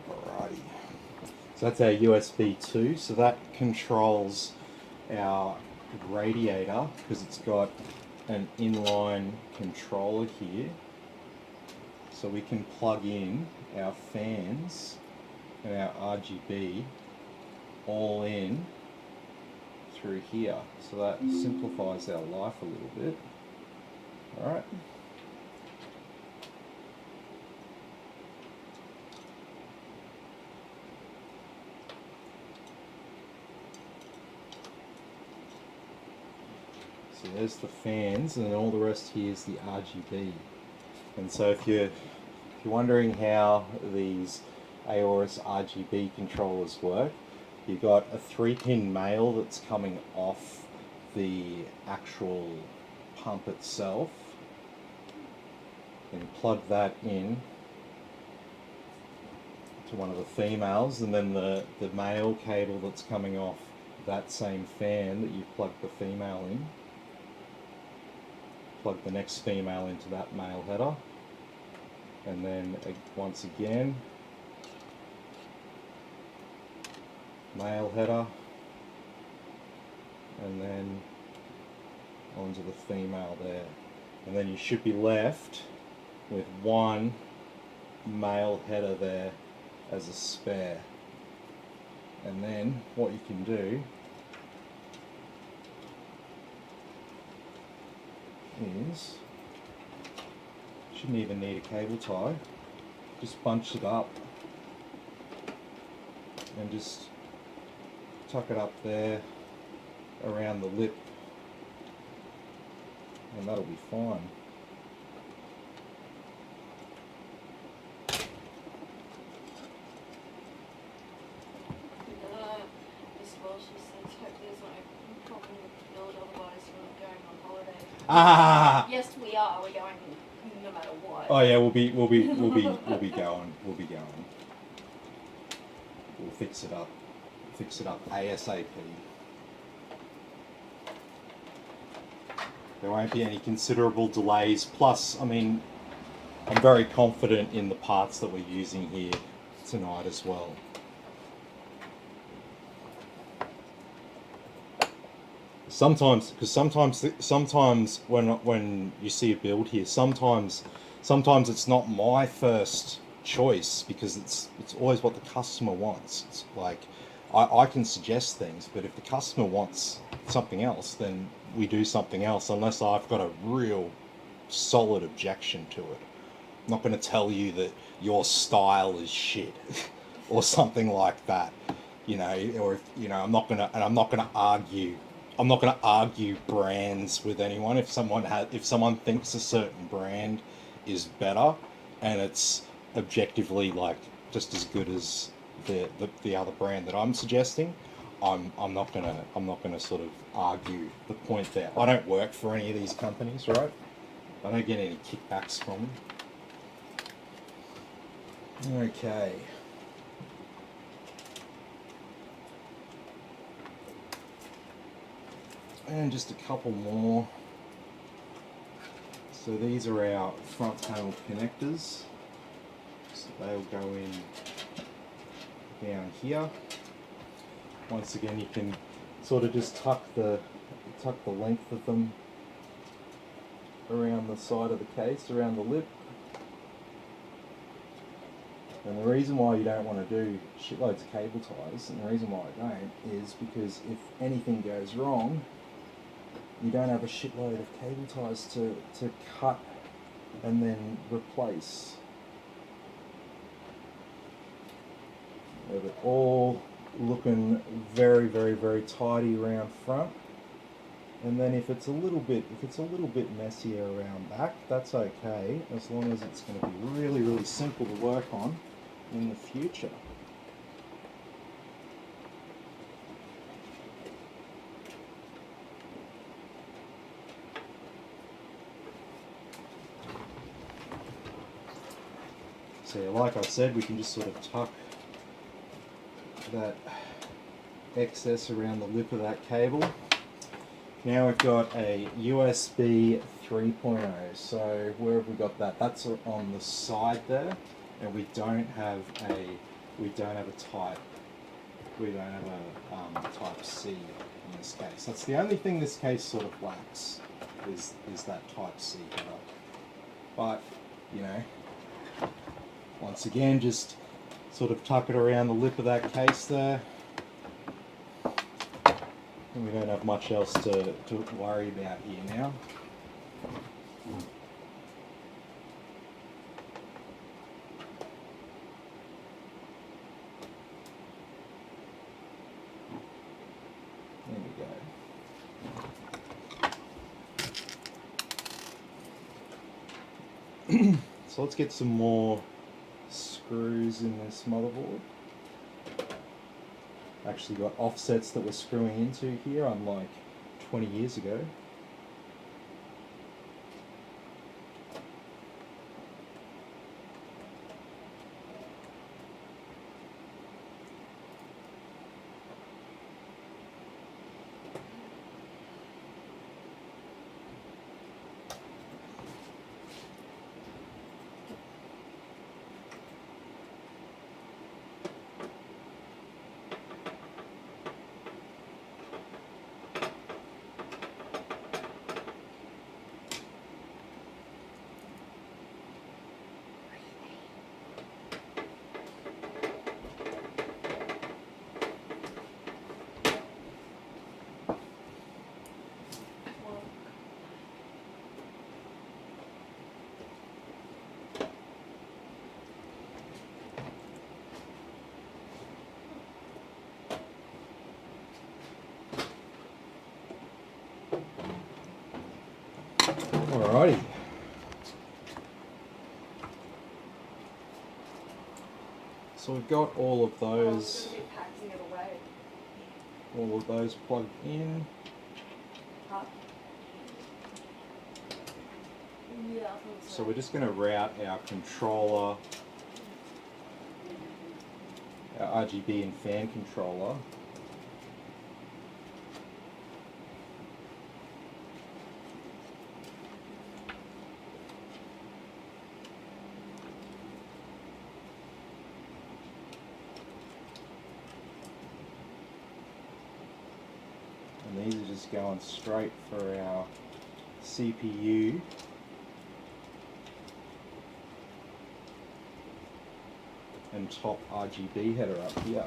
Alrighty. So that's our USB 2, so that controls our radiator because it's got an inline controller here. So we can plug in our fans and our RGB all in through here. So that simplifies our life a little bit. Alright. So there's the fans, and then all the rest here is the RGB. And so if you're wondering how these Aorus RGB controllers work, you've got a 3-pin male that's coming off the actual pump itself, and plug that in to one of the females, and then the male cable that's coming off that same fan that you plug the female in, plug the next female into that male header, and then once again male header, and then onto the female there, and then you should be left with one male header there as a spare. And then what you can do is, shouldn't even need a cable tie, just bunch it up and just tuck it up there around the lip, and that'll be fine. Miss Walsh says, hope there's no problem with the build, otherwise we're not going on holiday. Ah! Yes, we are. We're going no matter what. Oh yeah, we'll be going. We'll fix it up. Fix it up ASAP. There won't be any considerable delays. Plus, I mean, I'm very confident in the parts that we're using here tonight as well. Sometimes when you see a build here, sometimes it's not my first choice because it's always what the customer wants. It's like I can suggest things, but if the customer wants something else, then we do something else, unless I've got a real solid objection to it. I'm not going to tell you that your style is shit or something like that, you know, or I'm not going to argue. I'm not going to argue brands with anyone. If someone thinks a certain brand is better and it's objectively like just as good as the other brand that I'm suggesting, I'm not gonna sort of argue the point there. I don't work for any of these companies, right? I don't get any kickbacks from them. Okay. And just a couple more. So these are our front panel connectors. So they'll go in down here. Once again, you can sort of just tuck the length of them around the side of the case, around the lip. And the reason why you don't want to do shitloads of cable ties, and the reason why I don't, is because if anything goes wrong, you don't have a shitload of cable ties to cut and then replace. They're all looking very, very, very tidy around front. And then if it's a little bit messier around back, that's okay, as long as it's going to be really, really simple to work on in the future. So like I said, we can just sort of tuck that excess around the lip of that cable. Now we've got a USB 3.0. So where have we got that? That's on the side there, and we don't have a type C in this case. That's the only thing this case sort of lacks is that type C header. But you know, once again, just sort of tuck it around the lip of that case there. And we don't have much else to worry about here now. There we go. So let's get some more screws in this motherboard. Actually got offsets that we're screwing into here, unlike 20 years ago. Alrighty. So we've got all of those. Oh, we're gonna be packing it away. All of those plugged in. Huh? Yeah, I think so. So we're just going to route our controller, our RGB and fan controller. And these are just going straight for our CPU. And top RGB header up here.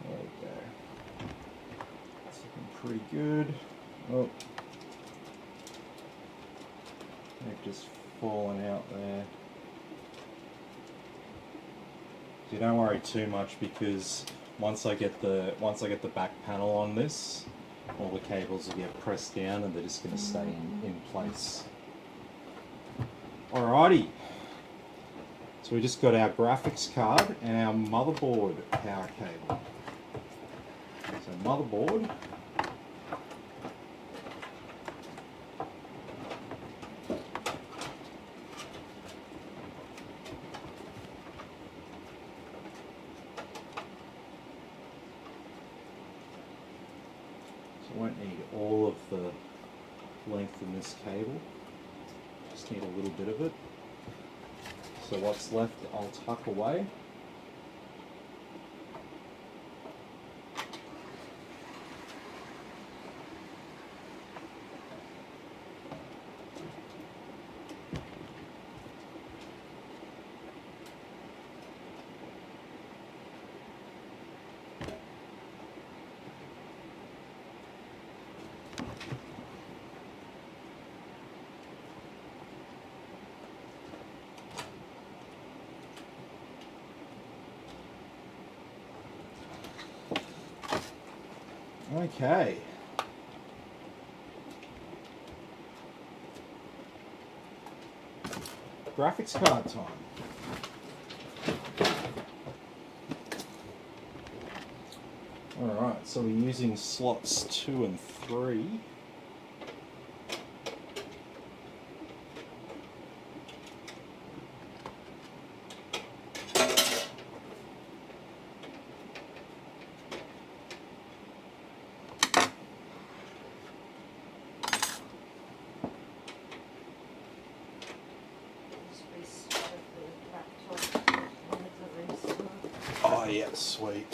There we go. That's looking pretty good. Oh, they've just fallen out there. So don't worry too much, because once I get the back panel on this, all the cables will get pressed down and they're just going to stay in place. Alrighty. So we just got our graphics card and our motherboard power cable. So motherboard. So I won't need all of the length in this cable. Just need a little bit of it. So what's left I'll tuck away. Okay. Graphics card time. Alright, so we're using slots 2 and 3. Oh yeah, sweet.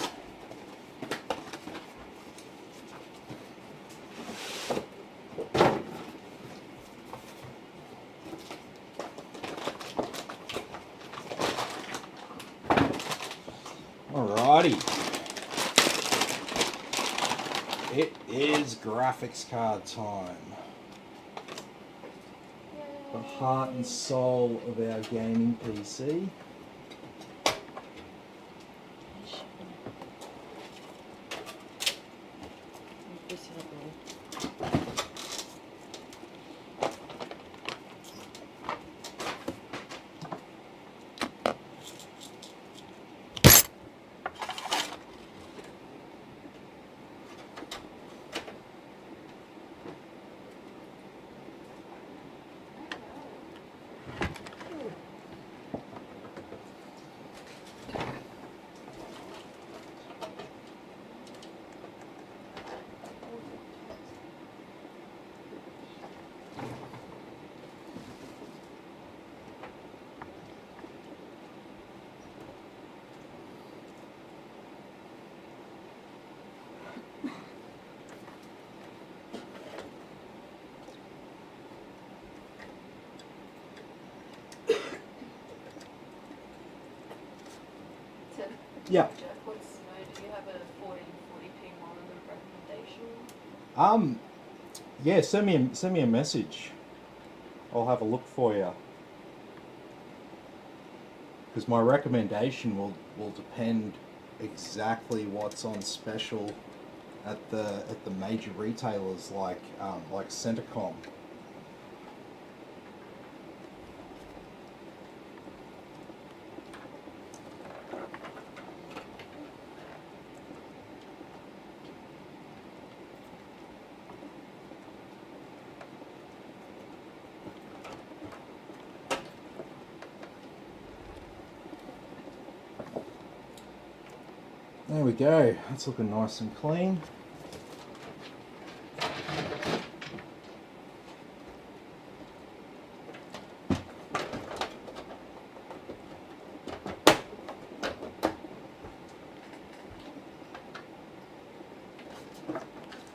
Alrighty. It is graphics card time. The heart and soul of our gaming PC. Yeah. Jeff wants to know, do you have a 1440p monitor recommendation? Yeah, send me a message. I'll have a look for you. Because my recommendation will depend exactly what's on special at the major retailers like Centacom. There we go. That's looking nice and clean.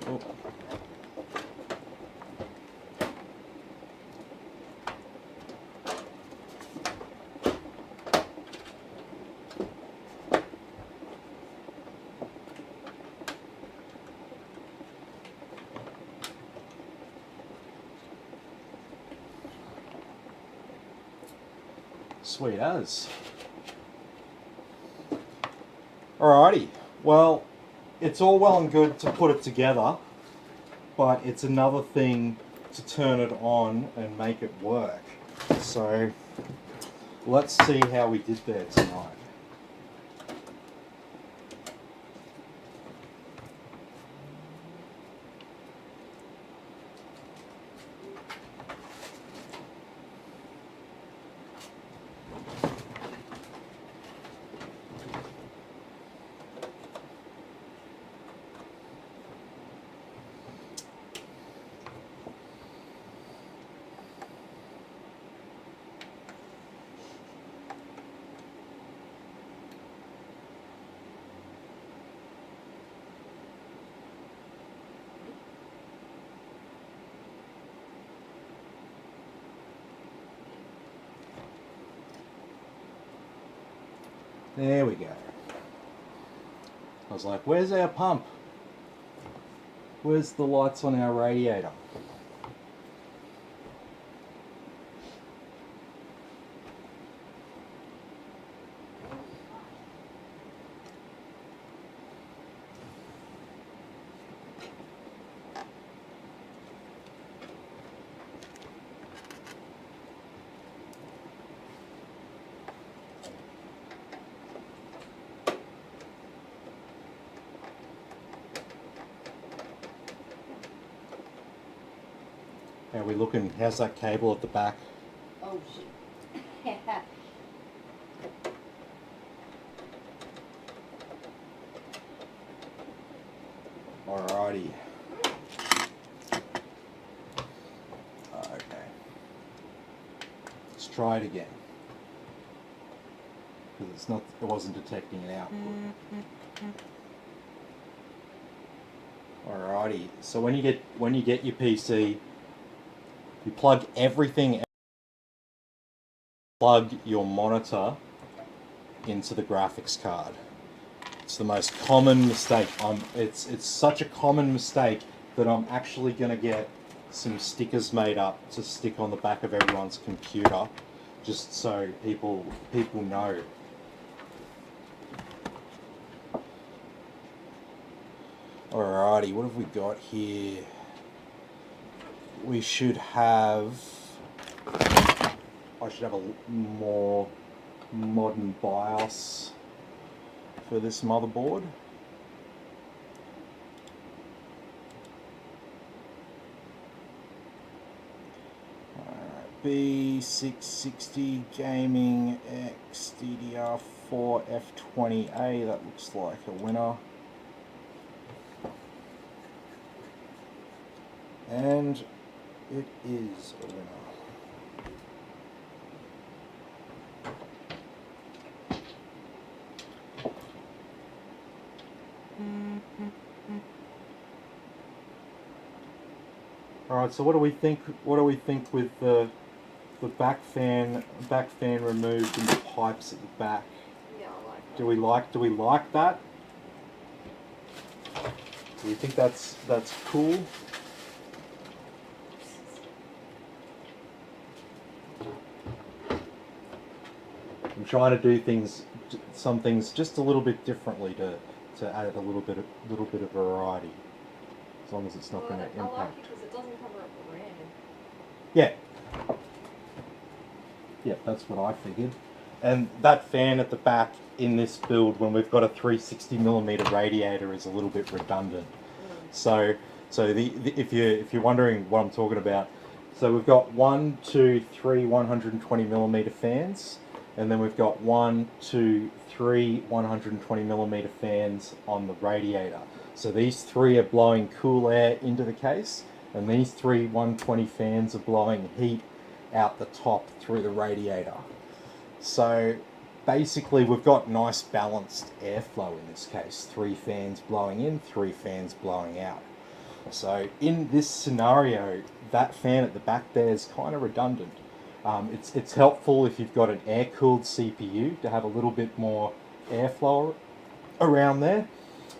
Oh. Sweet as. Alrighty, well, it's all well and good to put it together, but it's another thing to turn it on and make it work. So let's see how we did there tonight. There we go. I was like, where's our pump? Where's the lights on our radiator? How are we looking? How's that cable at the back? Oh shit. Alrighty. Okay. Let's try it again. Because it wasn't detecting an output. Alrighty. So when you get your PC, you plug everything, plug your monitor into the graphics card. It's the most common mistake. It's such a common mistake that I'm actually going to get some stickers made up to stick on the back of everyone's computer, just so people know. Alrighty, what have we got here? We should have... I should have a more modern BIOS for this motherboard. B660 Gaming X DDR4 F20A, that looks like a winner. And it is a winner. All right, so what do we think? What do we think with the back fan removed and the pipes at the back? Yeah, I like Do we like that? Do you think that's cool? I'm trying to do some things just a little bit differently to add a little bit of variety, as long as it's not going to I like impact. it because it doesn't cover up the RAM. Yeah. Yeah, that's what I figured. And that fan at the back in this build, when we've got a 360mm radiator, is a little bit redundant. So if you're wondering what I'm talking about, so we've got 1, 2, 3 120mm fans, and then we've got 1, 2, 3 120mm fans on the radiator. So these three are blowing cool air into the case, and these three 120 fans are blowing heat out the top through the radiator. So basically we've got nice balanced airflow in this case. 3 fans blowing in, 3 fans blowing out. So in this scenario, that fan at the back there is kind of redundant. It's helpful if you've got an air-cooled CPU to have a little bit more airflow around there.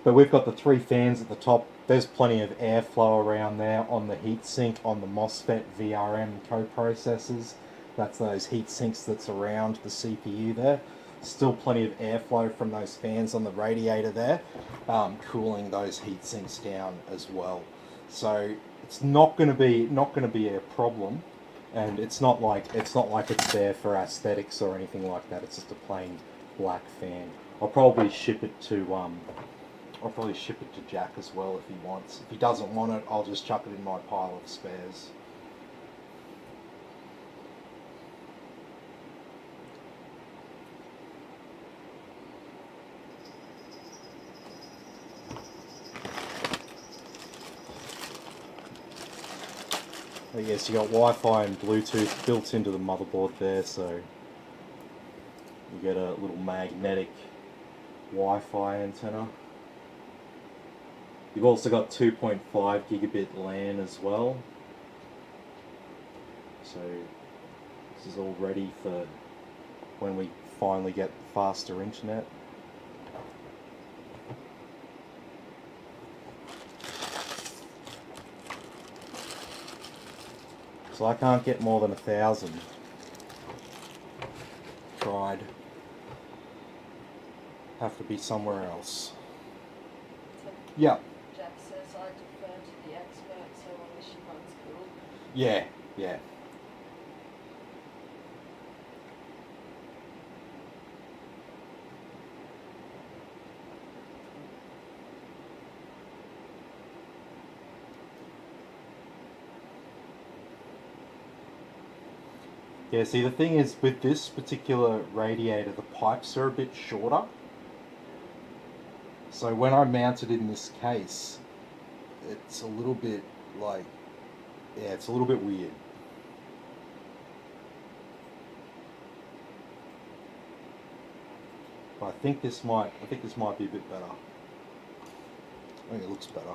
But we've got the 3 fans at the top. There's plenty of airflow around there on the heatsink, on the MOSFET VRM coprocessors. That's those heat sinks that's around the CPU there. Still plenty of airflow from those fans on the radiator there, cooling those heat sinks down as well. So it's not going to be a problem, and it's not like it's there for aesthetics or anything like that. It's just a plain black fan. I'll probably ship it to Jack as well if he wants. If he doesn't want it, I'll just chuck it in my pile of spares. But yes, you got Wi-Fi and Bluetooth built into the motherboard there, so you get a little magnetic Wi-Fi antenna. You've also got 2.5 gigabit LAN as well. So this is all ready for when we finally get faster internet. So I can't get more than 1,000. Tried. Have to be somewhere else. Yeah. Jack says I defer to the expert, so long as she runs cool. Yeah, yeah. Yeah, see the thing is with this particular radiator, the pipes are a bit shorter. So when I mount it in this case, it's a little bit like, yeah, it's a little bit weird. But I think this might be a bit better. I think it looks better.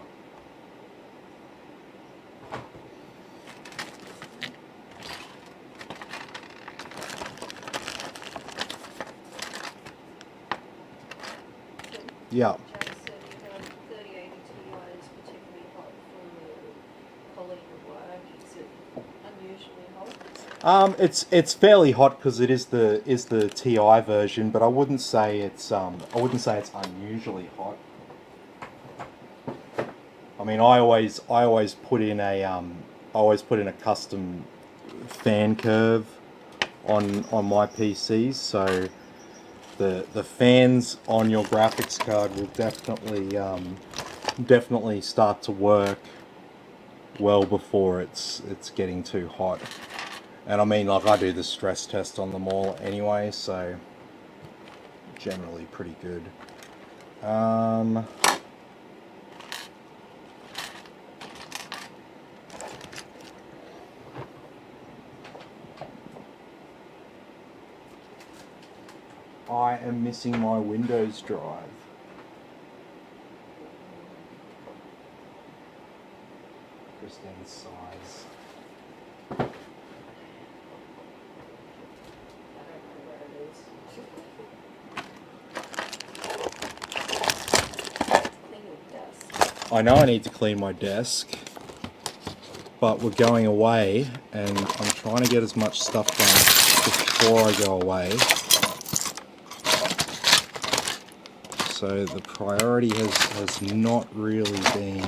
Yeah. Jack said he found 3080 Ti is particularly hot for a colleague at work. Is it unusually hot? It's fairly hot because it is the TI version, but I wouldn't say it's unusually hot. I mean, I always put in a custom fan curve on my PCs, so the fans on your graphics card will definitely start to work well before it's getting too hot. And I mean, like, I do the stress test on them all anyway, so generally pretty good. I am missing my Windows drive. Christine's size. I don't know where it is. I know I need to clean my desk, but we're going away and I'm trying to get as much stuff done before I go away. So the priority has not really been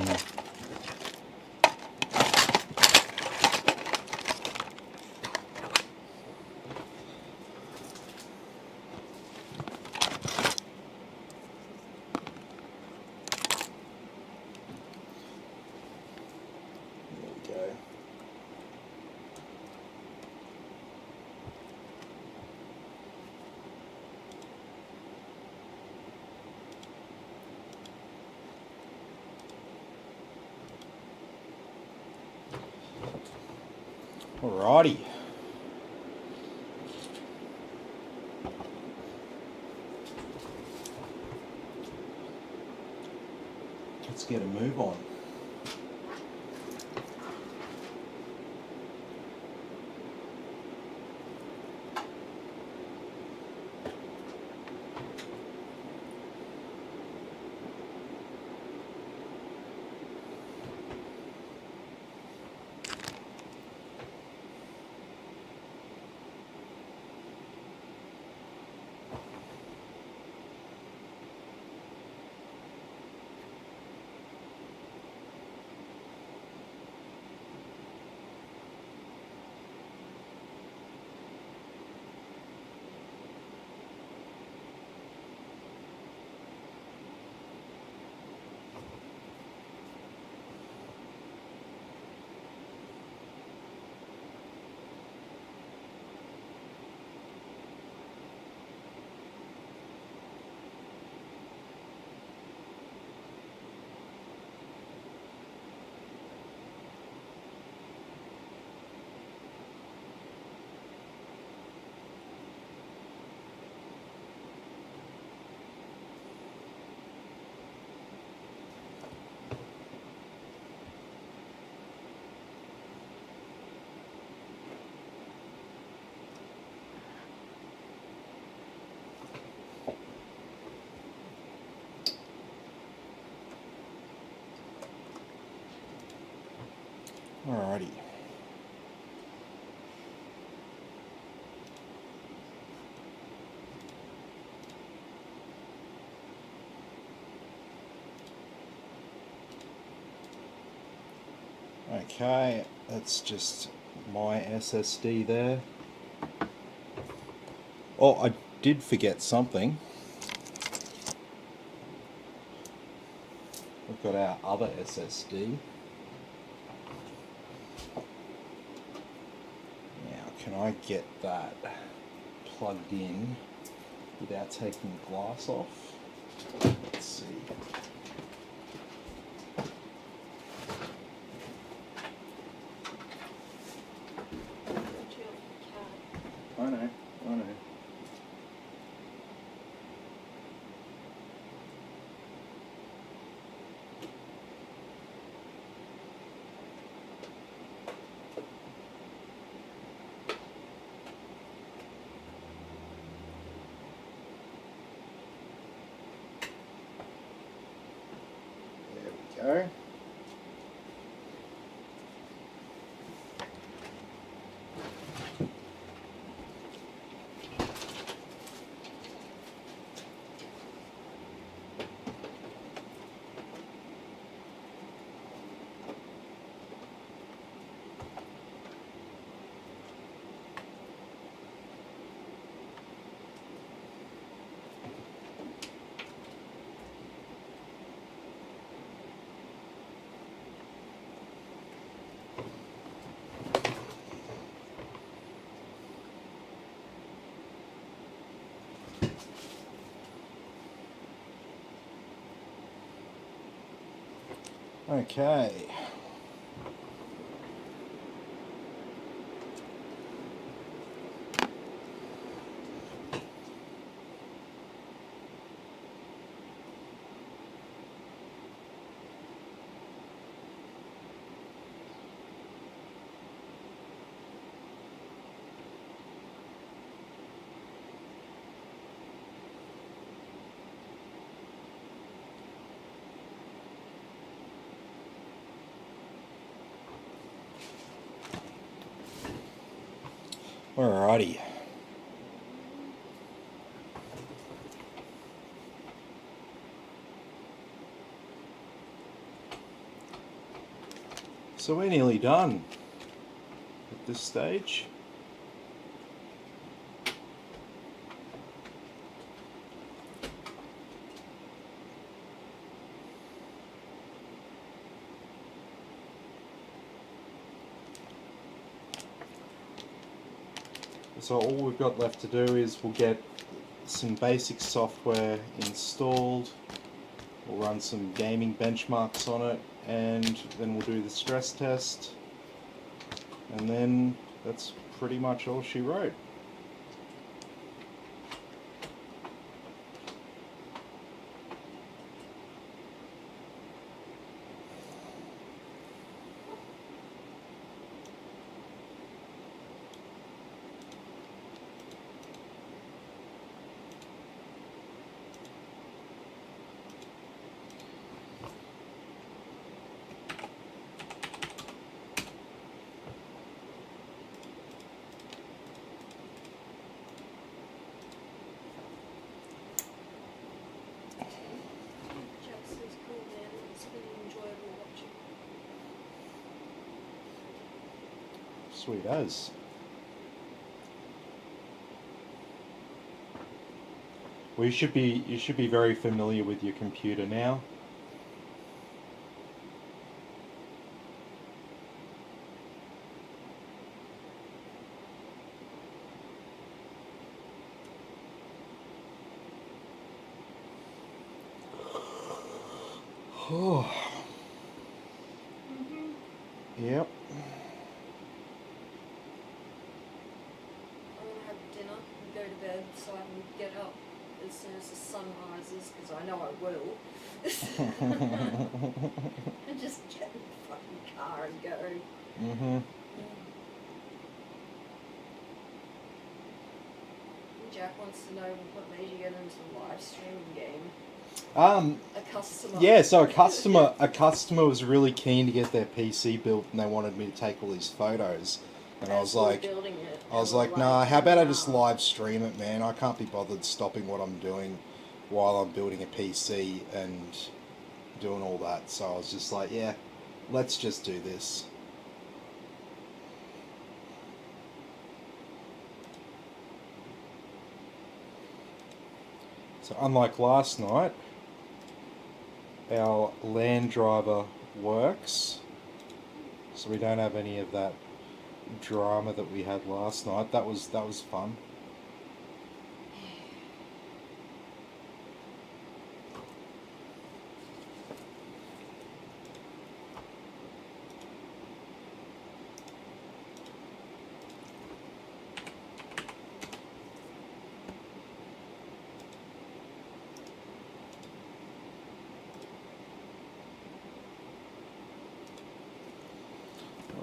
alrighty. Let's get a move on. Alrighty. Okay, that's just my SSD there. Oh, I did forget something. We've got our other SSD. Now, can I get that plugged in without taking the glass off? Let's see. I know. There we go. Okay. Alrighty. So we're nearly done at this stage. So all we've got left to do is we'll get some basic software installed, we'll run some gaming benchmarks on it, and then we'll do the stress test, and then that's pretty much all she wrote. Jax is cool, man. It's been enjoyable watching. Sweet as. Well, you should be very familiar with your computer now. Oh. Yep. I'm gonna have dinner and go to bed so I can get up as soon as the sun rises, because I know I will. And just get in the fucking car and go. Mm-hmm. Jack wants to know what made you get into the live streaming game. A customer. Yeah, so a customer was really keen to get their PC built, and they wanted me to take all these photos. And I was like, nah, how about I just live stream it, man? I can't be bothered stopping what I'm doing while I'm building a PC and doing all that. So I was just like, yeah, let's just do this. So unlike last night, our LAN driver works, so we don't have any of that drama that we had last night. That was fun.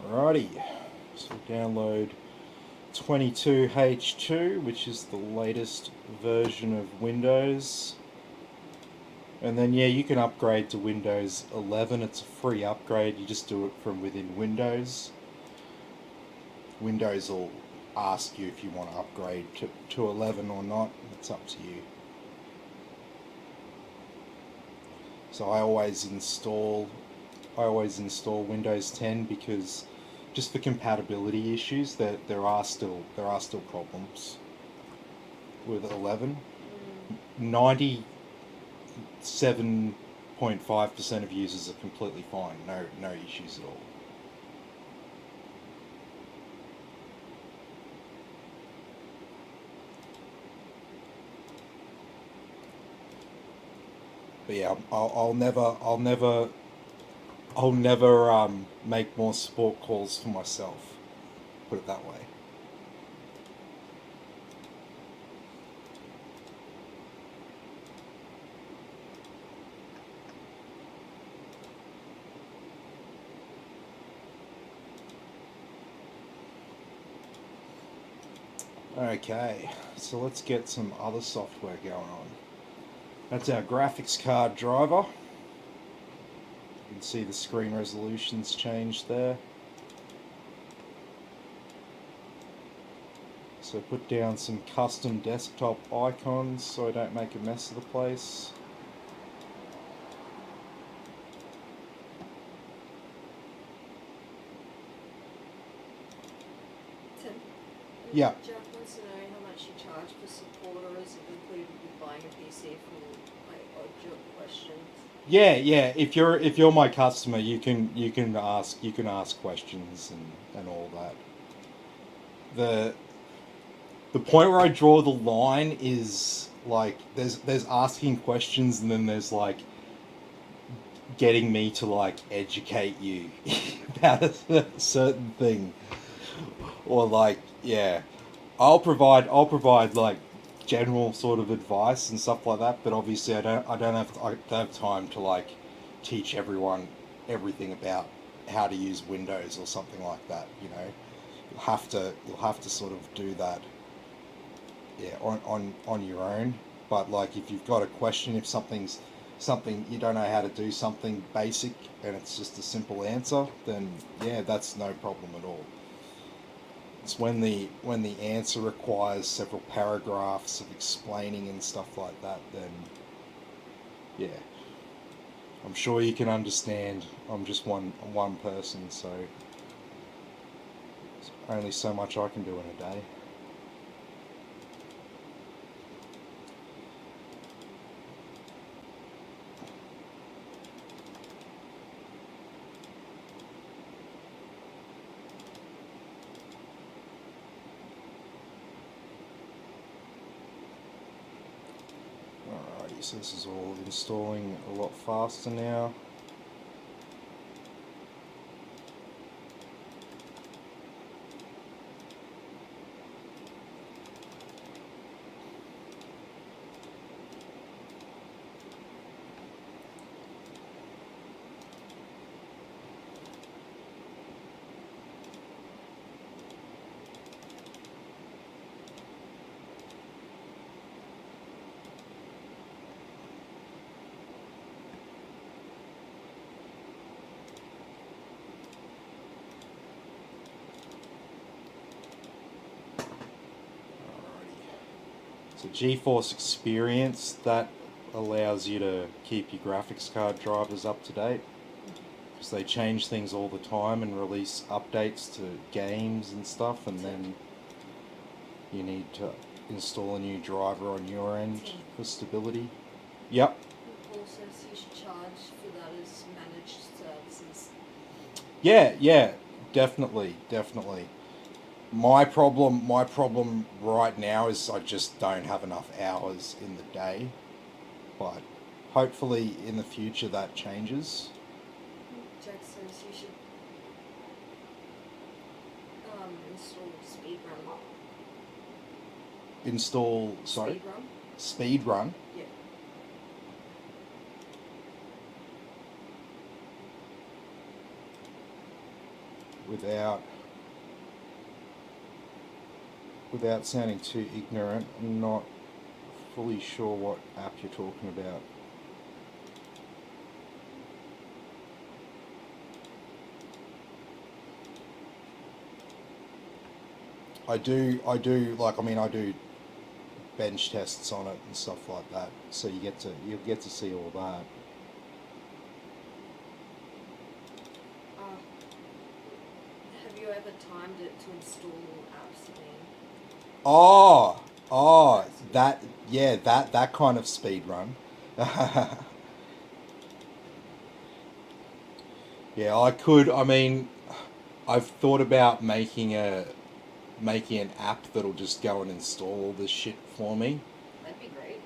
Alrighty, so download 22H2, which is the latest version of Windows. And then yeah, you can upgrade to Windows 11. It's a free upgrade. You just do it from within Windows. Windows will ask you if you want to upgrade to 11 or not. It's up to you. So I always install Windows 10 because just for compatibility issues, that there are still problems with 11. 97.5% of users are completely fine. No issues at all. But yeah, I'll never make more support calls for myself. Put it that way. Okay, so let's get some other software going on. That's our graphics card driver. You can see the screen resolution's changed there. So put down some custom desktop icons so I don't make a mess of the place. Tim? Yeah. Jack wants to know how much you charge for support, or is it included with buying a PC for like odd job questions? Yeah. If you're my customer, you can ask questions and all that. The point where I draw the line is like there's asking questions, and then there's like getting me to like educate you about a certain thing, or like I'll provide like general sort of advice and stuff like that, but obviously I don't have time to like teach everyone everything about how to use Windows or something like that. You know, you'll have to sort of do that on your own. But like if you've got a question, if something you don't know how to do something basic and it's just a simple answer, then yeah, that's no problem at all. It's when the answer requires several paragraphs of explaining and stuff like that, then yeah, I'm sure you can understand. I'm just one person, so there's only so much I can do in a day. Alrighty, so this is all installing a lot faster now. So GeForce Experience, that allows you to keep your graphics card drivers up to date, because they change things all the time and release updates to games and stuff, and then you need to install a new driver on your end for stability. Yep. Paul says you should charge for that as managed services. Yeah, definitely. My problem right now is I just don't have enough hours in the day, but hopefully in the future that changes. Jack says you should install speedrun. Install, sorry? Speedrun. Yeah. Without sounding too ignorant, I'm not fully sure what app you're talking about. I do I do bench tests on it and stuff like that, so you'll get to see all that. Have you ever timed it to install apps? That kind of speed run. Yeah, I could. I mean, I've thought about making an app that'll just go and install all this shit for me. That'd be great.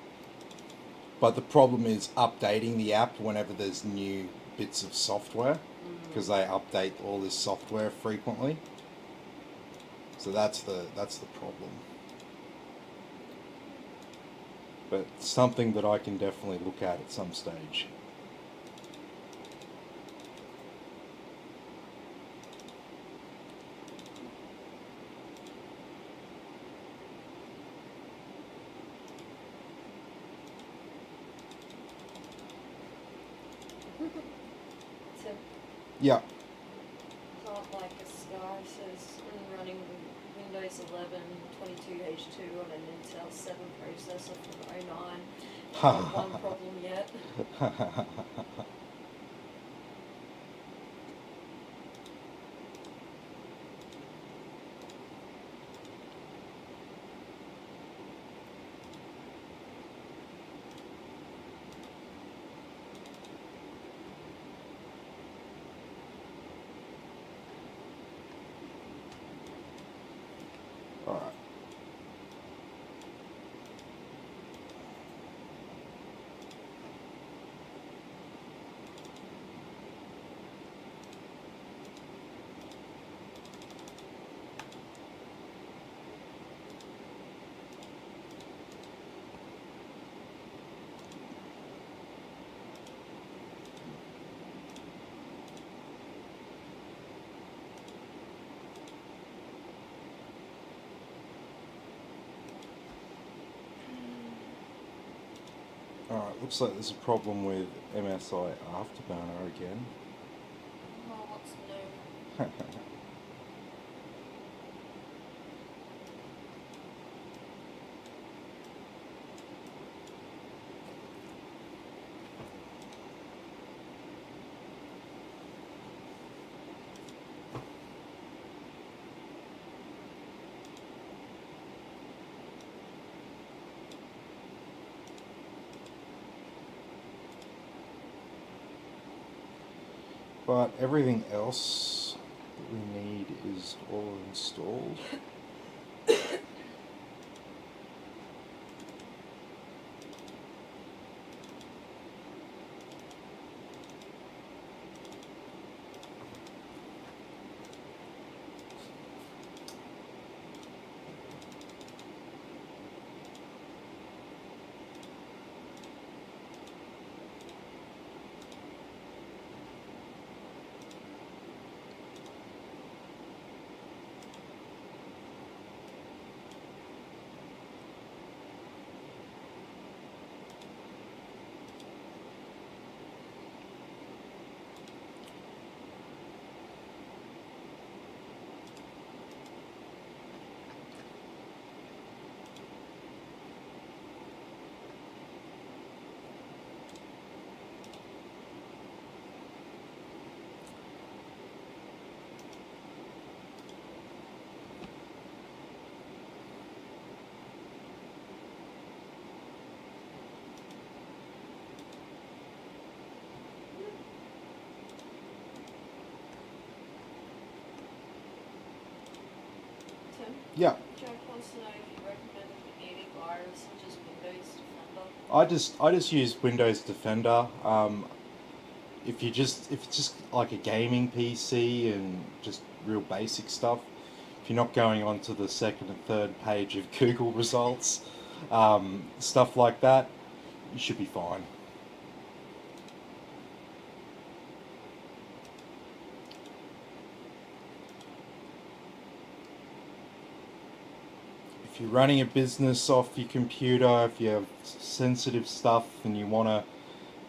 But the problem is updating the app whenever there's new bits of software, because they update all this software frequently. So that's the problem. But something that I can definitely look at some stage. Tim, Yeah. Heart Like a Sky says, running Windows 11 22H2 on an Intel 7 processor from '09. Not one problem yet. Alright. Alright, looks like there's a problem with MSI Afterburner again. Oh, what's new? But everything else that we need is all installed. Tim? Yeah, Jack wants to know if you recommend an antivirus or just Windows Defender. I just use Windows Defender. If it's just like a gaming PC and just real basic stuff, if you're not going on to the second and third page of Google results, stuff like that, you should be fine. If you're running a business off your computer, if you have sensitive stuff and you want to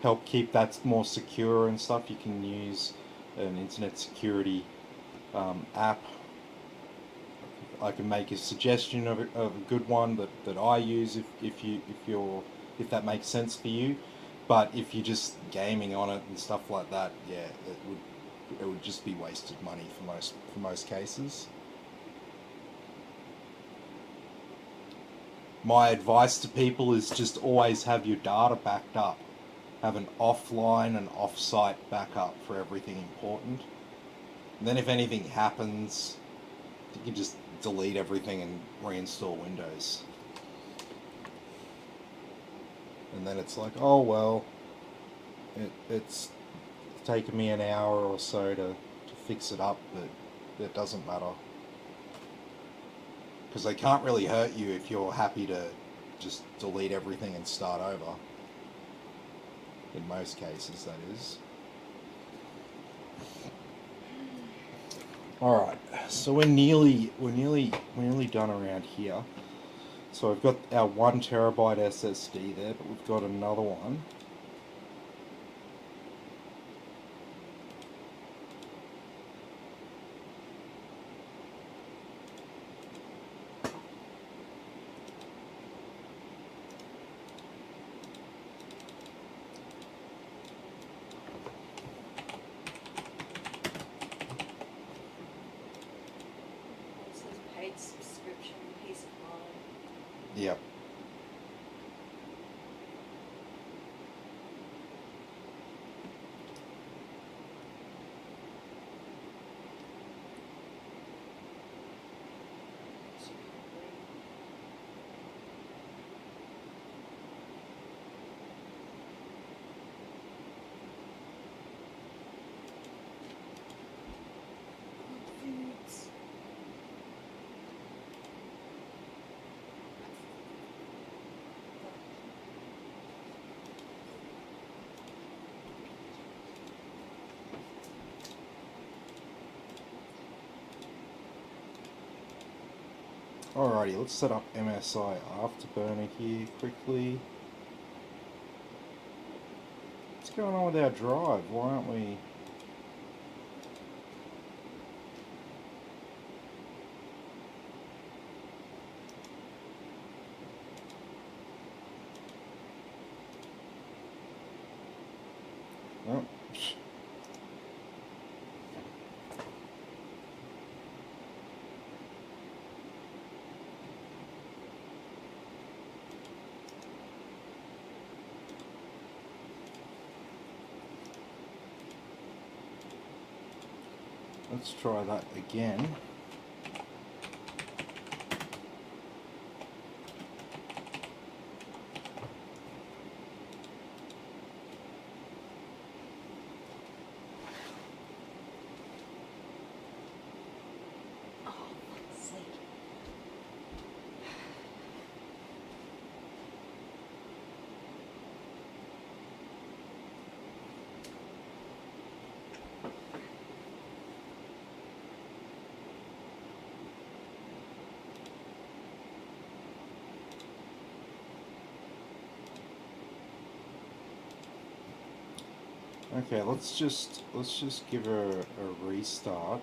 help keep that more secure and stuff, you can use an internet security app. I can make a suggestion of a good one that I use if that makes sense for you. But if you're just gaming on it and stuff like that, yeah, it would just be wasted money for most cases. My advice to people is just always have your data backed up. Have an offline and off-site backup for everything important. And then if anything happens, you can just delete everything and reinstall Windows. And then it's like, oh well, it's taken me an hour or so to fix it up, but it doesn't matter. Because they can't really hurt you if you're happy to just delete everything and start over. In most cases, that is. All right, so we're nearly done around here. So we've got our 1 terabyte SSD there, but we've got another one. Yep. Alrighty, let's set up MSI Afterburner here quickly. What's going on with our drive? Why aren't we... Oh. Let's try that again. Oh, fuck's sake. Okay, let's just give her a restart.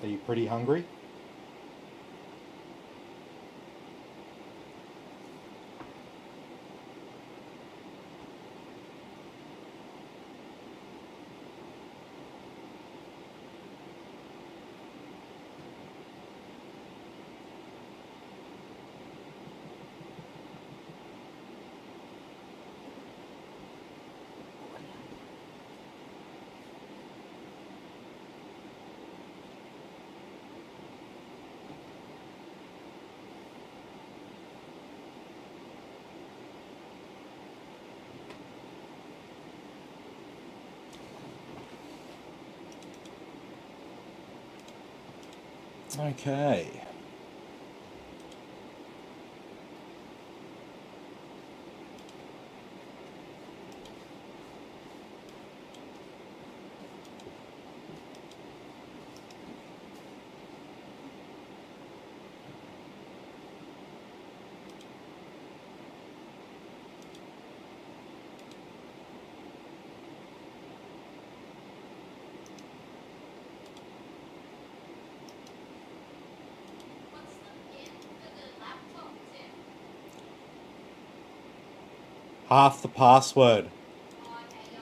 Are you pretty hungry? Okay. What's the pin for the laptop, Tim? Half the password. Oh, okay, yo.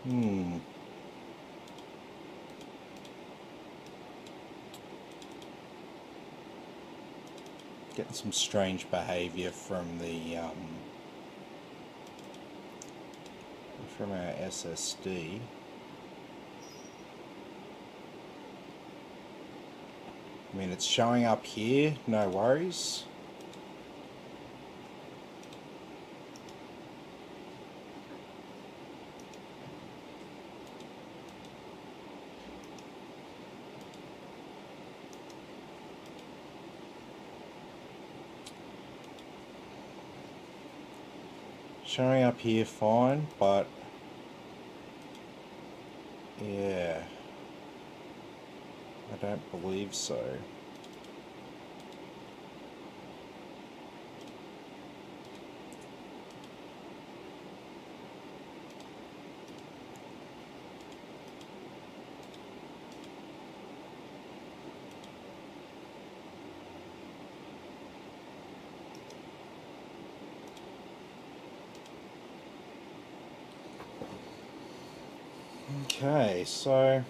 Hmm. Getting some strange behavior from the from our SSD. I mean, it's showing up here, no worries. Showing up here fine, but yeah, I don't believe so. Okay, so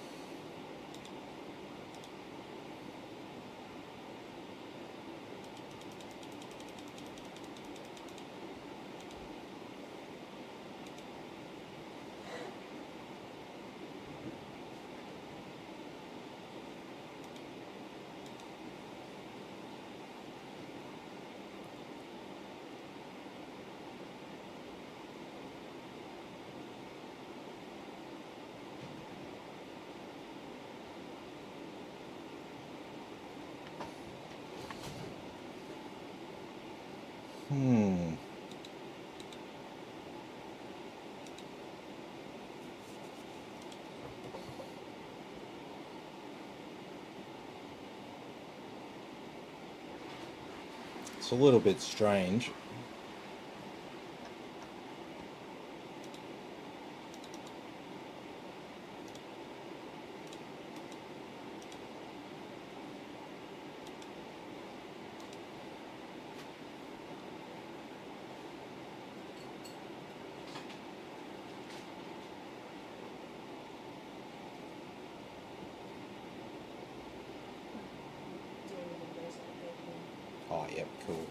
it's a little bit strange. Oh, yep, cool.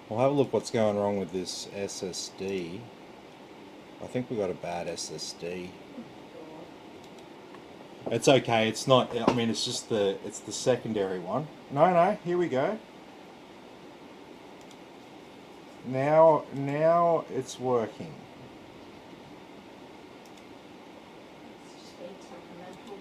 We'll have a look what's going wrong with this SSD. I think we got a bad SSD. It's okay, it's not, I mean, it's just it's the secondary one. No, here we go. Now it's working. It's just being temperamental.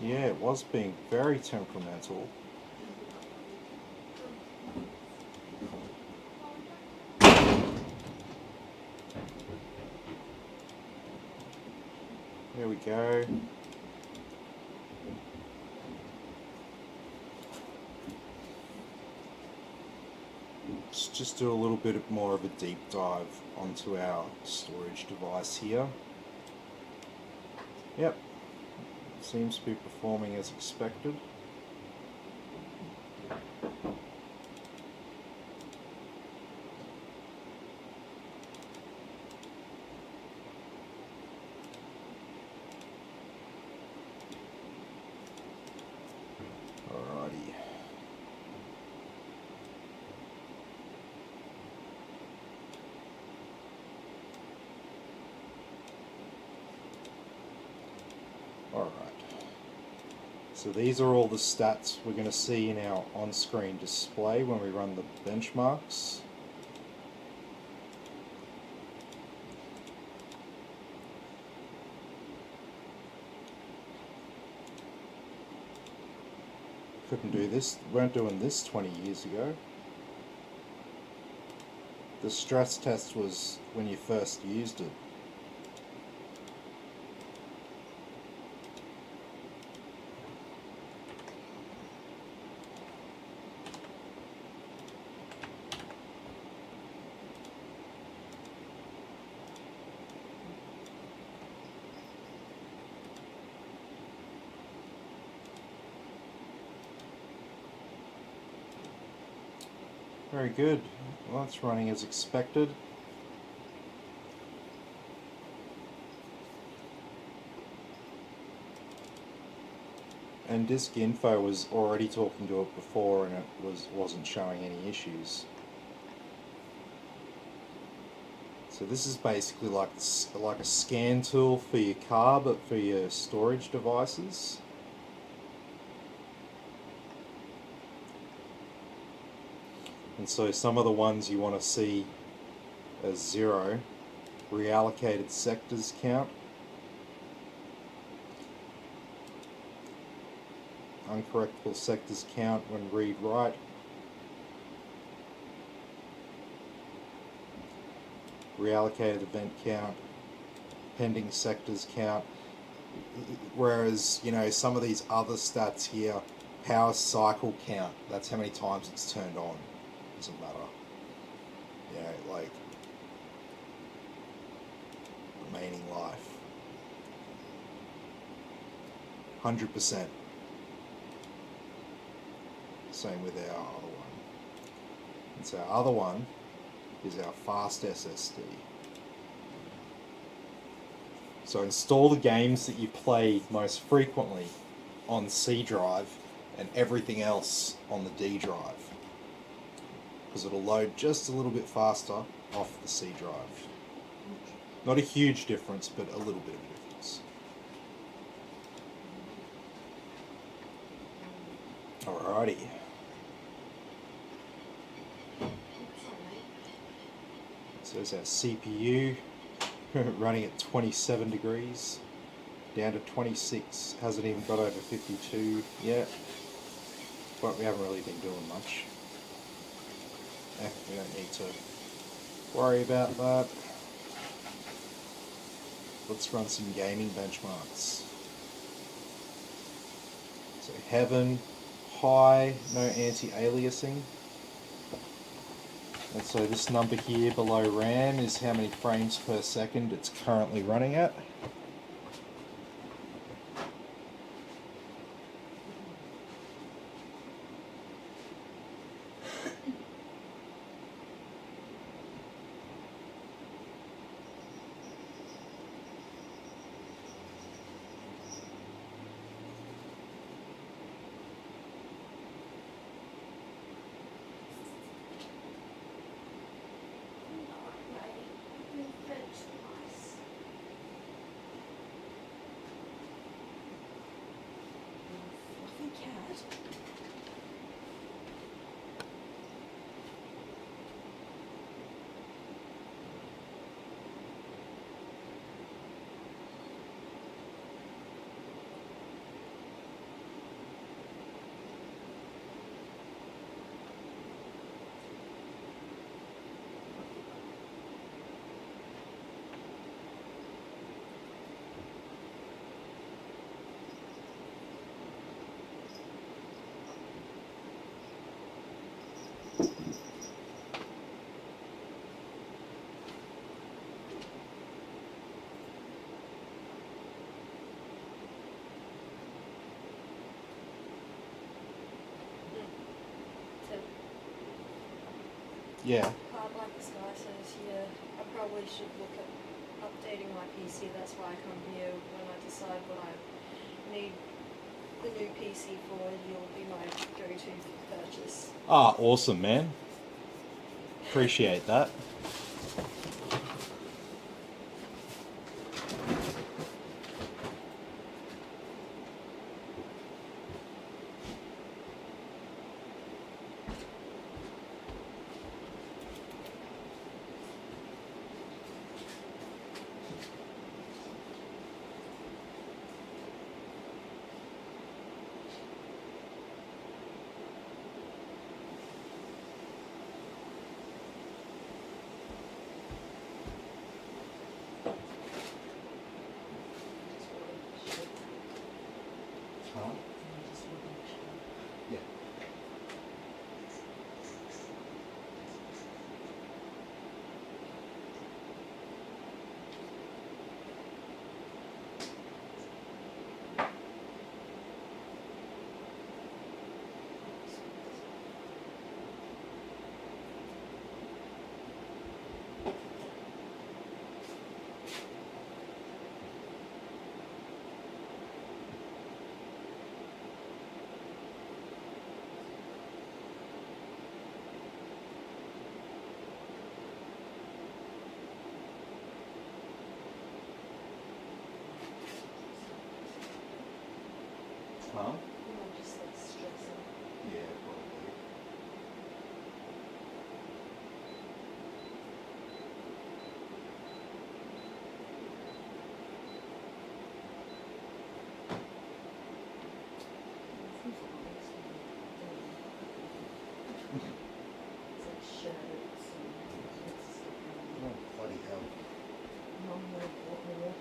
Yeah, it was being very temperamental. There we go. Let's just do a little bit more of a deep dive onto our storage device here. Yep, seems to be performing as expected. Alrighty. Alright. So these are all the stats we're going to see in our on-screen display when we run the benchmarks. Couldn't do this, weren't doing this 20 years ago. The stress test was when you first used it. Very good. Well, that's running as expected. And Disk Info was already talking to it before, and it wasn't showing any issues. So this is basically like a scan tool for your car, but for your storage devices. And so some of the ones you want to see as 0, reallocated sectors count, uncorrectable sectors count when read-write, reallocated event count, pending sectors count. Whereas, you know, some of these other stats here, power cycle count, that's how many times it's turned on. Doesn't matter. You know, like remaining life. 100%. Same with our other one. And so our other one is our fast SSD. So install the games that you play most frequently on C drive and everything else on the D drive, because it'll load just a little bit faster off the C drive. Not a huge difference, but a little bit of a difference. Alrighty. So there's our CPU running at 27 degrees, down to 26, hasn't even got over 52 yet, but we haven't really been doing much. We don't need to worry about that. Let's run some gaming benchmarks. So Heaven, high, no anti-aliasing. And so this number here below RAM is how many frames per second it's currently running at. Yeah. Like this guy says here, I probably should look at updating my PC. That's why I come here when I decide what I need the new PC for. You'll be my go-to purchase. Ah, awesome, man. Appreciate that. Huh? Just like stressing. Yeah, probably. Seems like it makes me it's like shirts and bits of stuff around Oh, bloody hell. non-web, what web.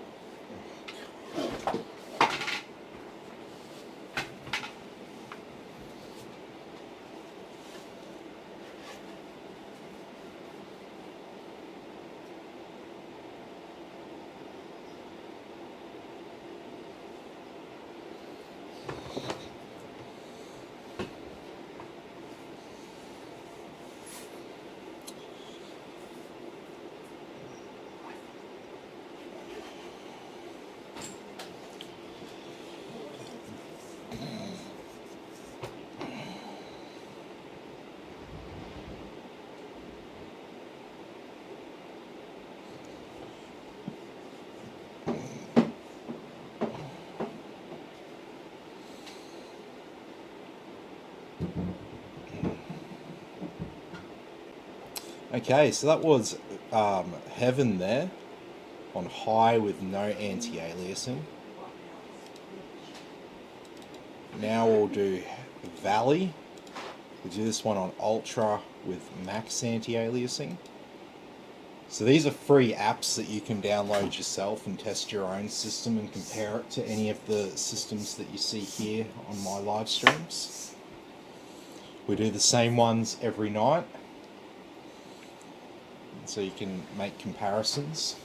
Okay, so that was Heaven there on high with no anti-aliasing. Now we'll do Valley. We'll do this one on Ultra with max anti-aliasing. So these are free apps that you can download yourself and test your own system and compare it to any of the systems that you see here on my live streams. We do the same ones every night, so you can make comparisons.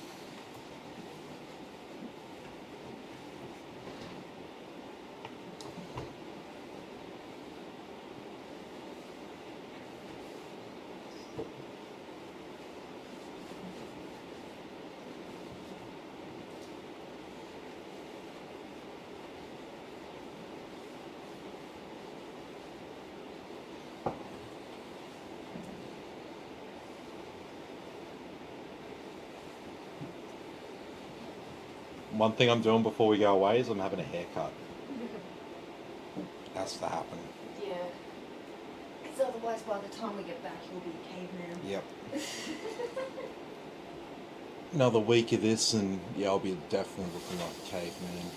One thing I'm doing before we go away is I'm having a haircut. Has to happen. Yeah. Because otherwise by the time we get back you'll be a caveman. Yep. Another week of this and yeah, I'll be definitely looking like a caveman.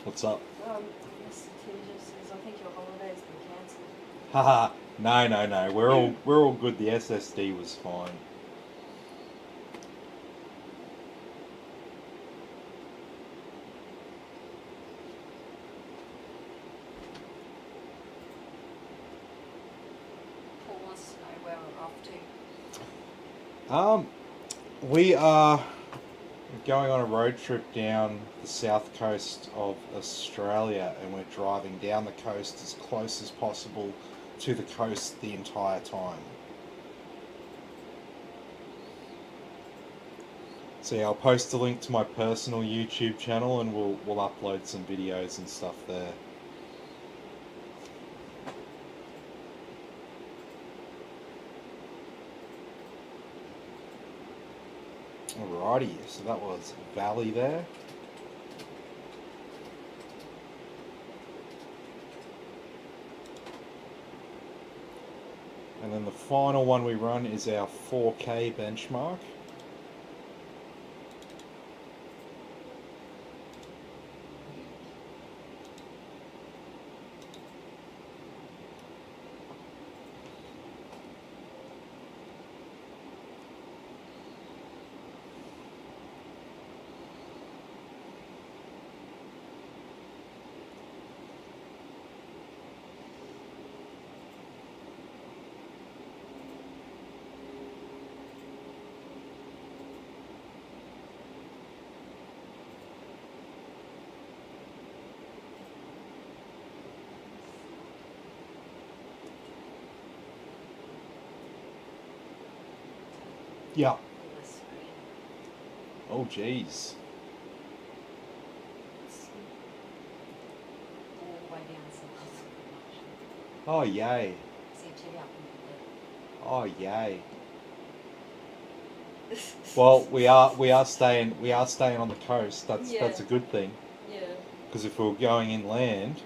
What's up? Yes, Tinja says, I think your holiday's been cancelled. Haha, no. We're all good. The SSD was fine. Paul wants to know where we're off to. We are going on a road trip down the south coast of Australia, and we're driving down the coast as close as possible to the coast the entire time. So yeah, I'll post a link to my personal YouTube channel and we'll upload some videos and stuff there. Alrighty, so that was Valley there. And then the final one we run is our 4K benchmark. Yeah. On the screen. Oh, geez. It's all the way down south. Oh, yay. See, check out Oh, yay. Well, we are staying on the coast. That's a good thing. Yeah, Because if we were going inland,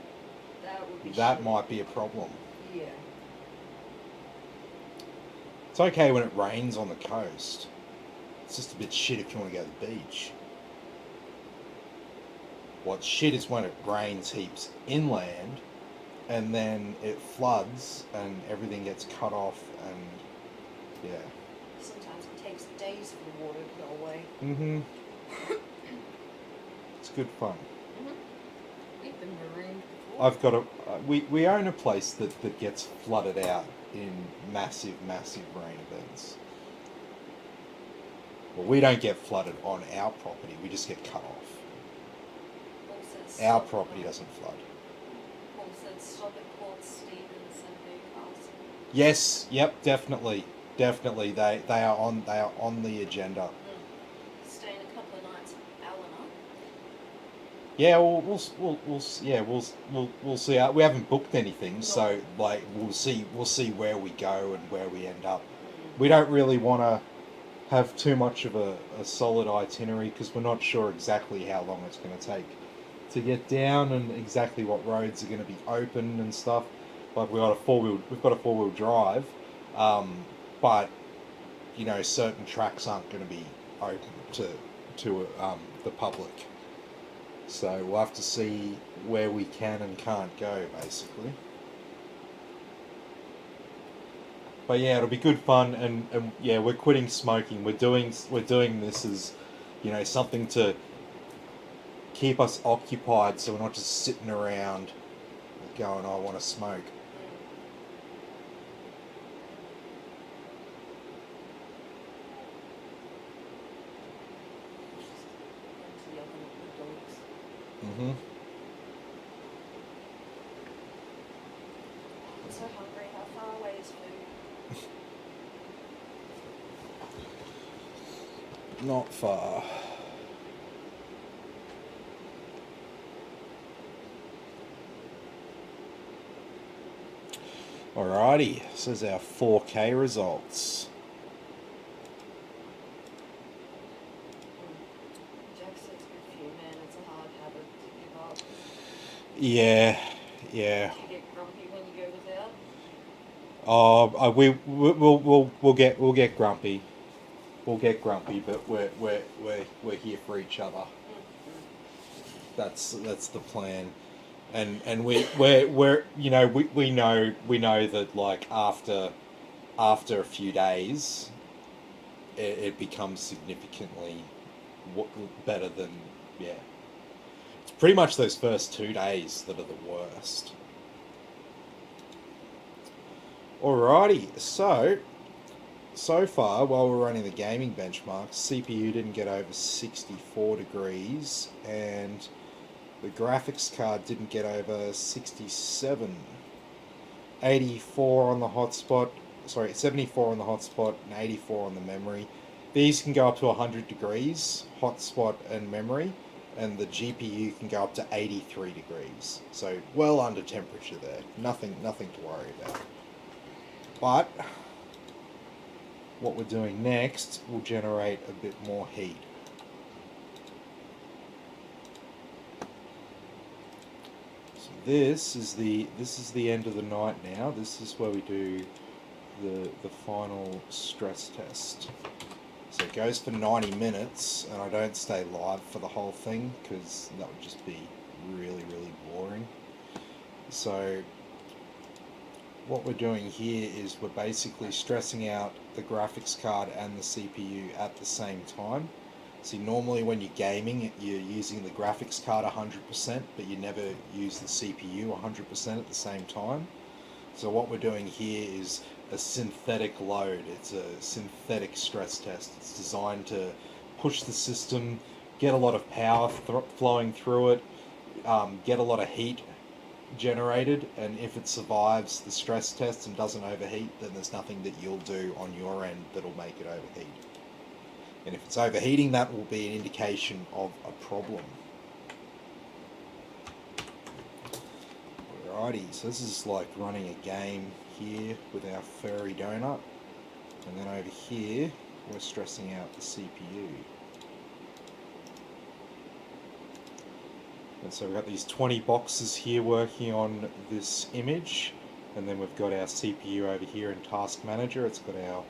that would be that shit. might be a problem. Yeah. It's okay when it rains on the coast. It's just a bit shit if you want to go to the beach. What's shit is when it rains heaps inland, and then it floods and everything gets cut off, and yeah. Sometimes it takes days for the water to go away. Mm-hmm. It's good fun. We've been marooned before. I've got we own a place that gets flooded out in massive rain events. Well, we don't get flooded on our property, we just get cut off. Paul says Our stop property at- doesn't flood. Paul said stop at Port Stevens and Newcastle. Yes, yep, definitely. Definitely. They are on the agenda. Staying a couple of nights at Alana. Yeah, we'll see. We haven't booked anything, so like we'll see where we go and where we end up. We don't really want to have too much of a solid itinerary because we're not sure exactly how long it's going to take to get down and exactly what roads are going to be open and stuff. Like we've got a four wheel drive, but you know certain tracks aren't going to be open to the public. So we'll have to see where we can and can't go, basically. But yeah, it'll be good fun, and yeah, we're quitting smoking. We're doing this as, you know, something to keep us occupied, so we're not just sitting around going, "I want to smoke." Into the oven with the dogs. Mm-hmm. I'm so hungry. How far away is food? Not far. Alrighty, this is our 4K results. Jack says good for you, man. It's a hard habit to give up. Yeah. Do you get grumpy when you go without? Oh, we'll get grumpy. We'll get grumpy, but we're here for each other. That's the plan, and we're you know we know that like after a few days, it becomes significantly better than yeah. It's pretty much those first 2 days that are the worst. Alrighty, so far, while we're running the gaming benchmarks, CPU didn't get over 64 degrees, and the graphics card didn't get over 67. 84 on the hotspot, 74 on the hotspot, and 84 on the memory. These can go up to 100 degrees, hotspot and memory, and the GPU can go up to 83 degrees. So, well under temperature there. Nothing to worry about. But what we're doing next will generate a bit more heat. So this is the end of the night now. This is where we do the final stress test. So it goes for 90 minutes, and I don't stay live for the whole thing because that would just be really, really boring. So what we're doing here is we're basically stressing out the graphics card and the CPU at the same time. See, normally when you're gaming, you're using the graphics card 100%, but you never use the CPU 100% at the same time. So what we're doing here is a synthetic load. It's a synthetic stress test. It's designed to push the system, get a lot of power flowing through it, get a lot of heat generated, and if it survives the stress test and doesn't overheat, then there's nothing that you'll do on your end that'll make it overheat. And if it's overheating, that will be an indication of a problem. Alrighty, so this is like running a game here with our furry donut, and then over here we're stressing out the CPU. And so we've got these 20 boxes here working on this image, and then we've got our CPU over here in Task Manager. It's got our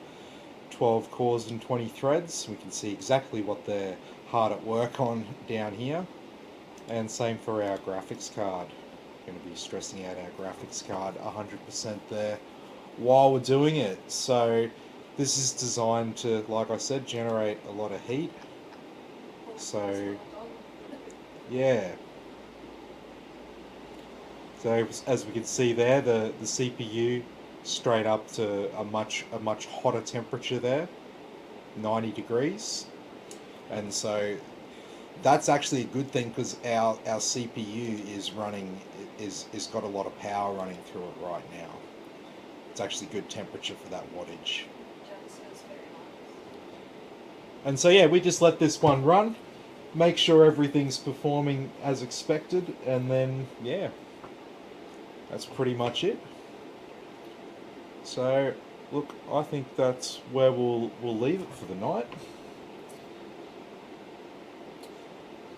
12 cores and 20 threads. We can see exactly what they're hard at work on down here. And same for our graphics card. We're going to be stressing out our graphics card 100% there while we're doing it. So this is designed to, like I said, generate a lot of heat. So yeah. So as we can see there, the CPU straight up to a much hotter temperature there, 90 degrees. And so that's actually a good thing because our CPU is running, is got a lot of power running through it right now. It's actually good temperature for that wattage. And so yeah, we just let this one run, make sure everything's performing as expected, and then yeah, that's pretty much it. So look, I think that's where we'll leave it for the night.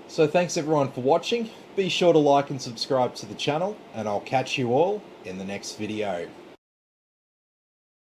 So thanks everyone for watching. Be sure to like and subscribe to the channel, and I'll catch you all in the next video.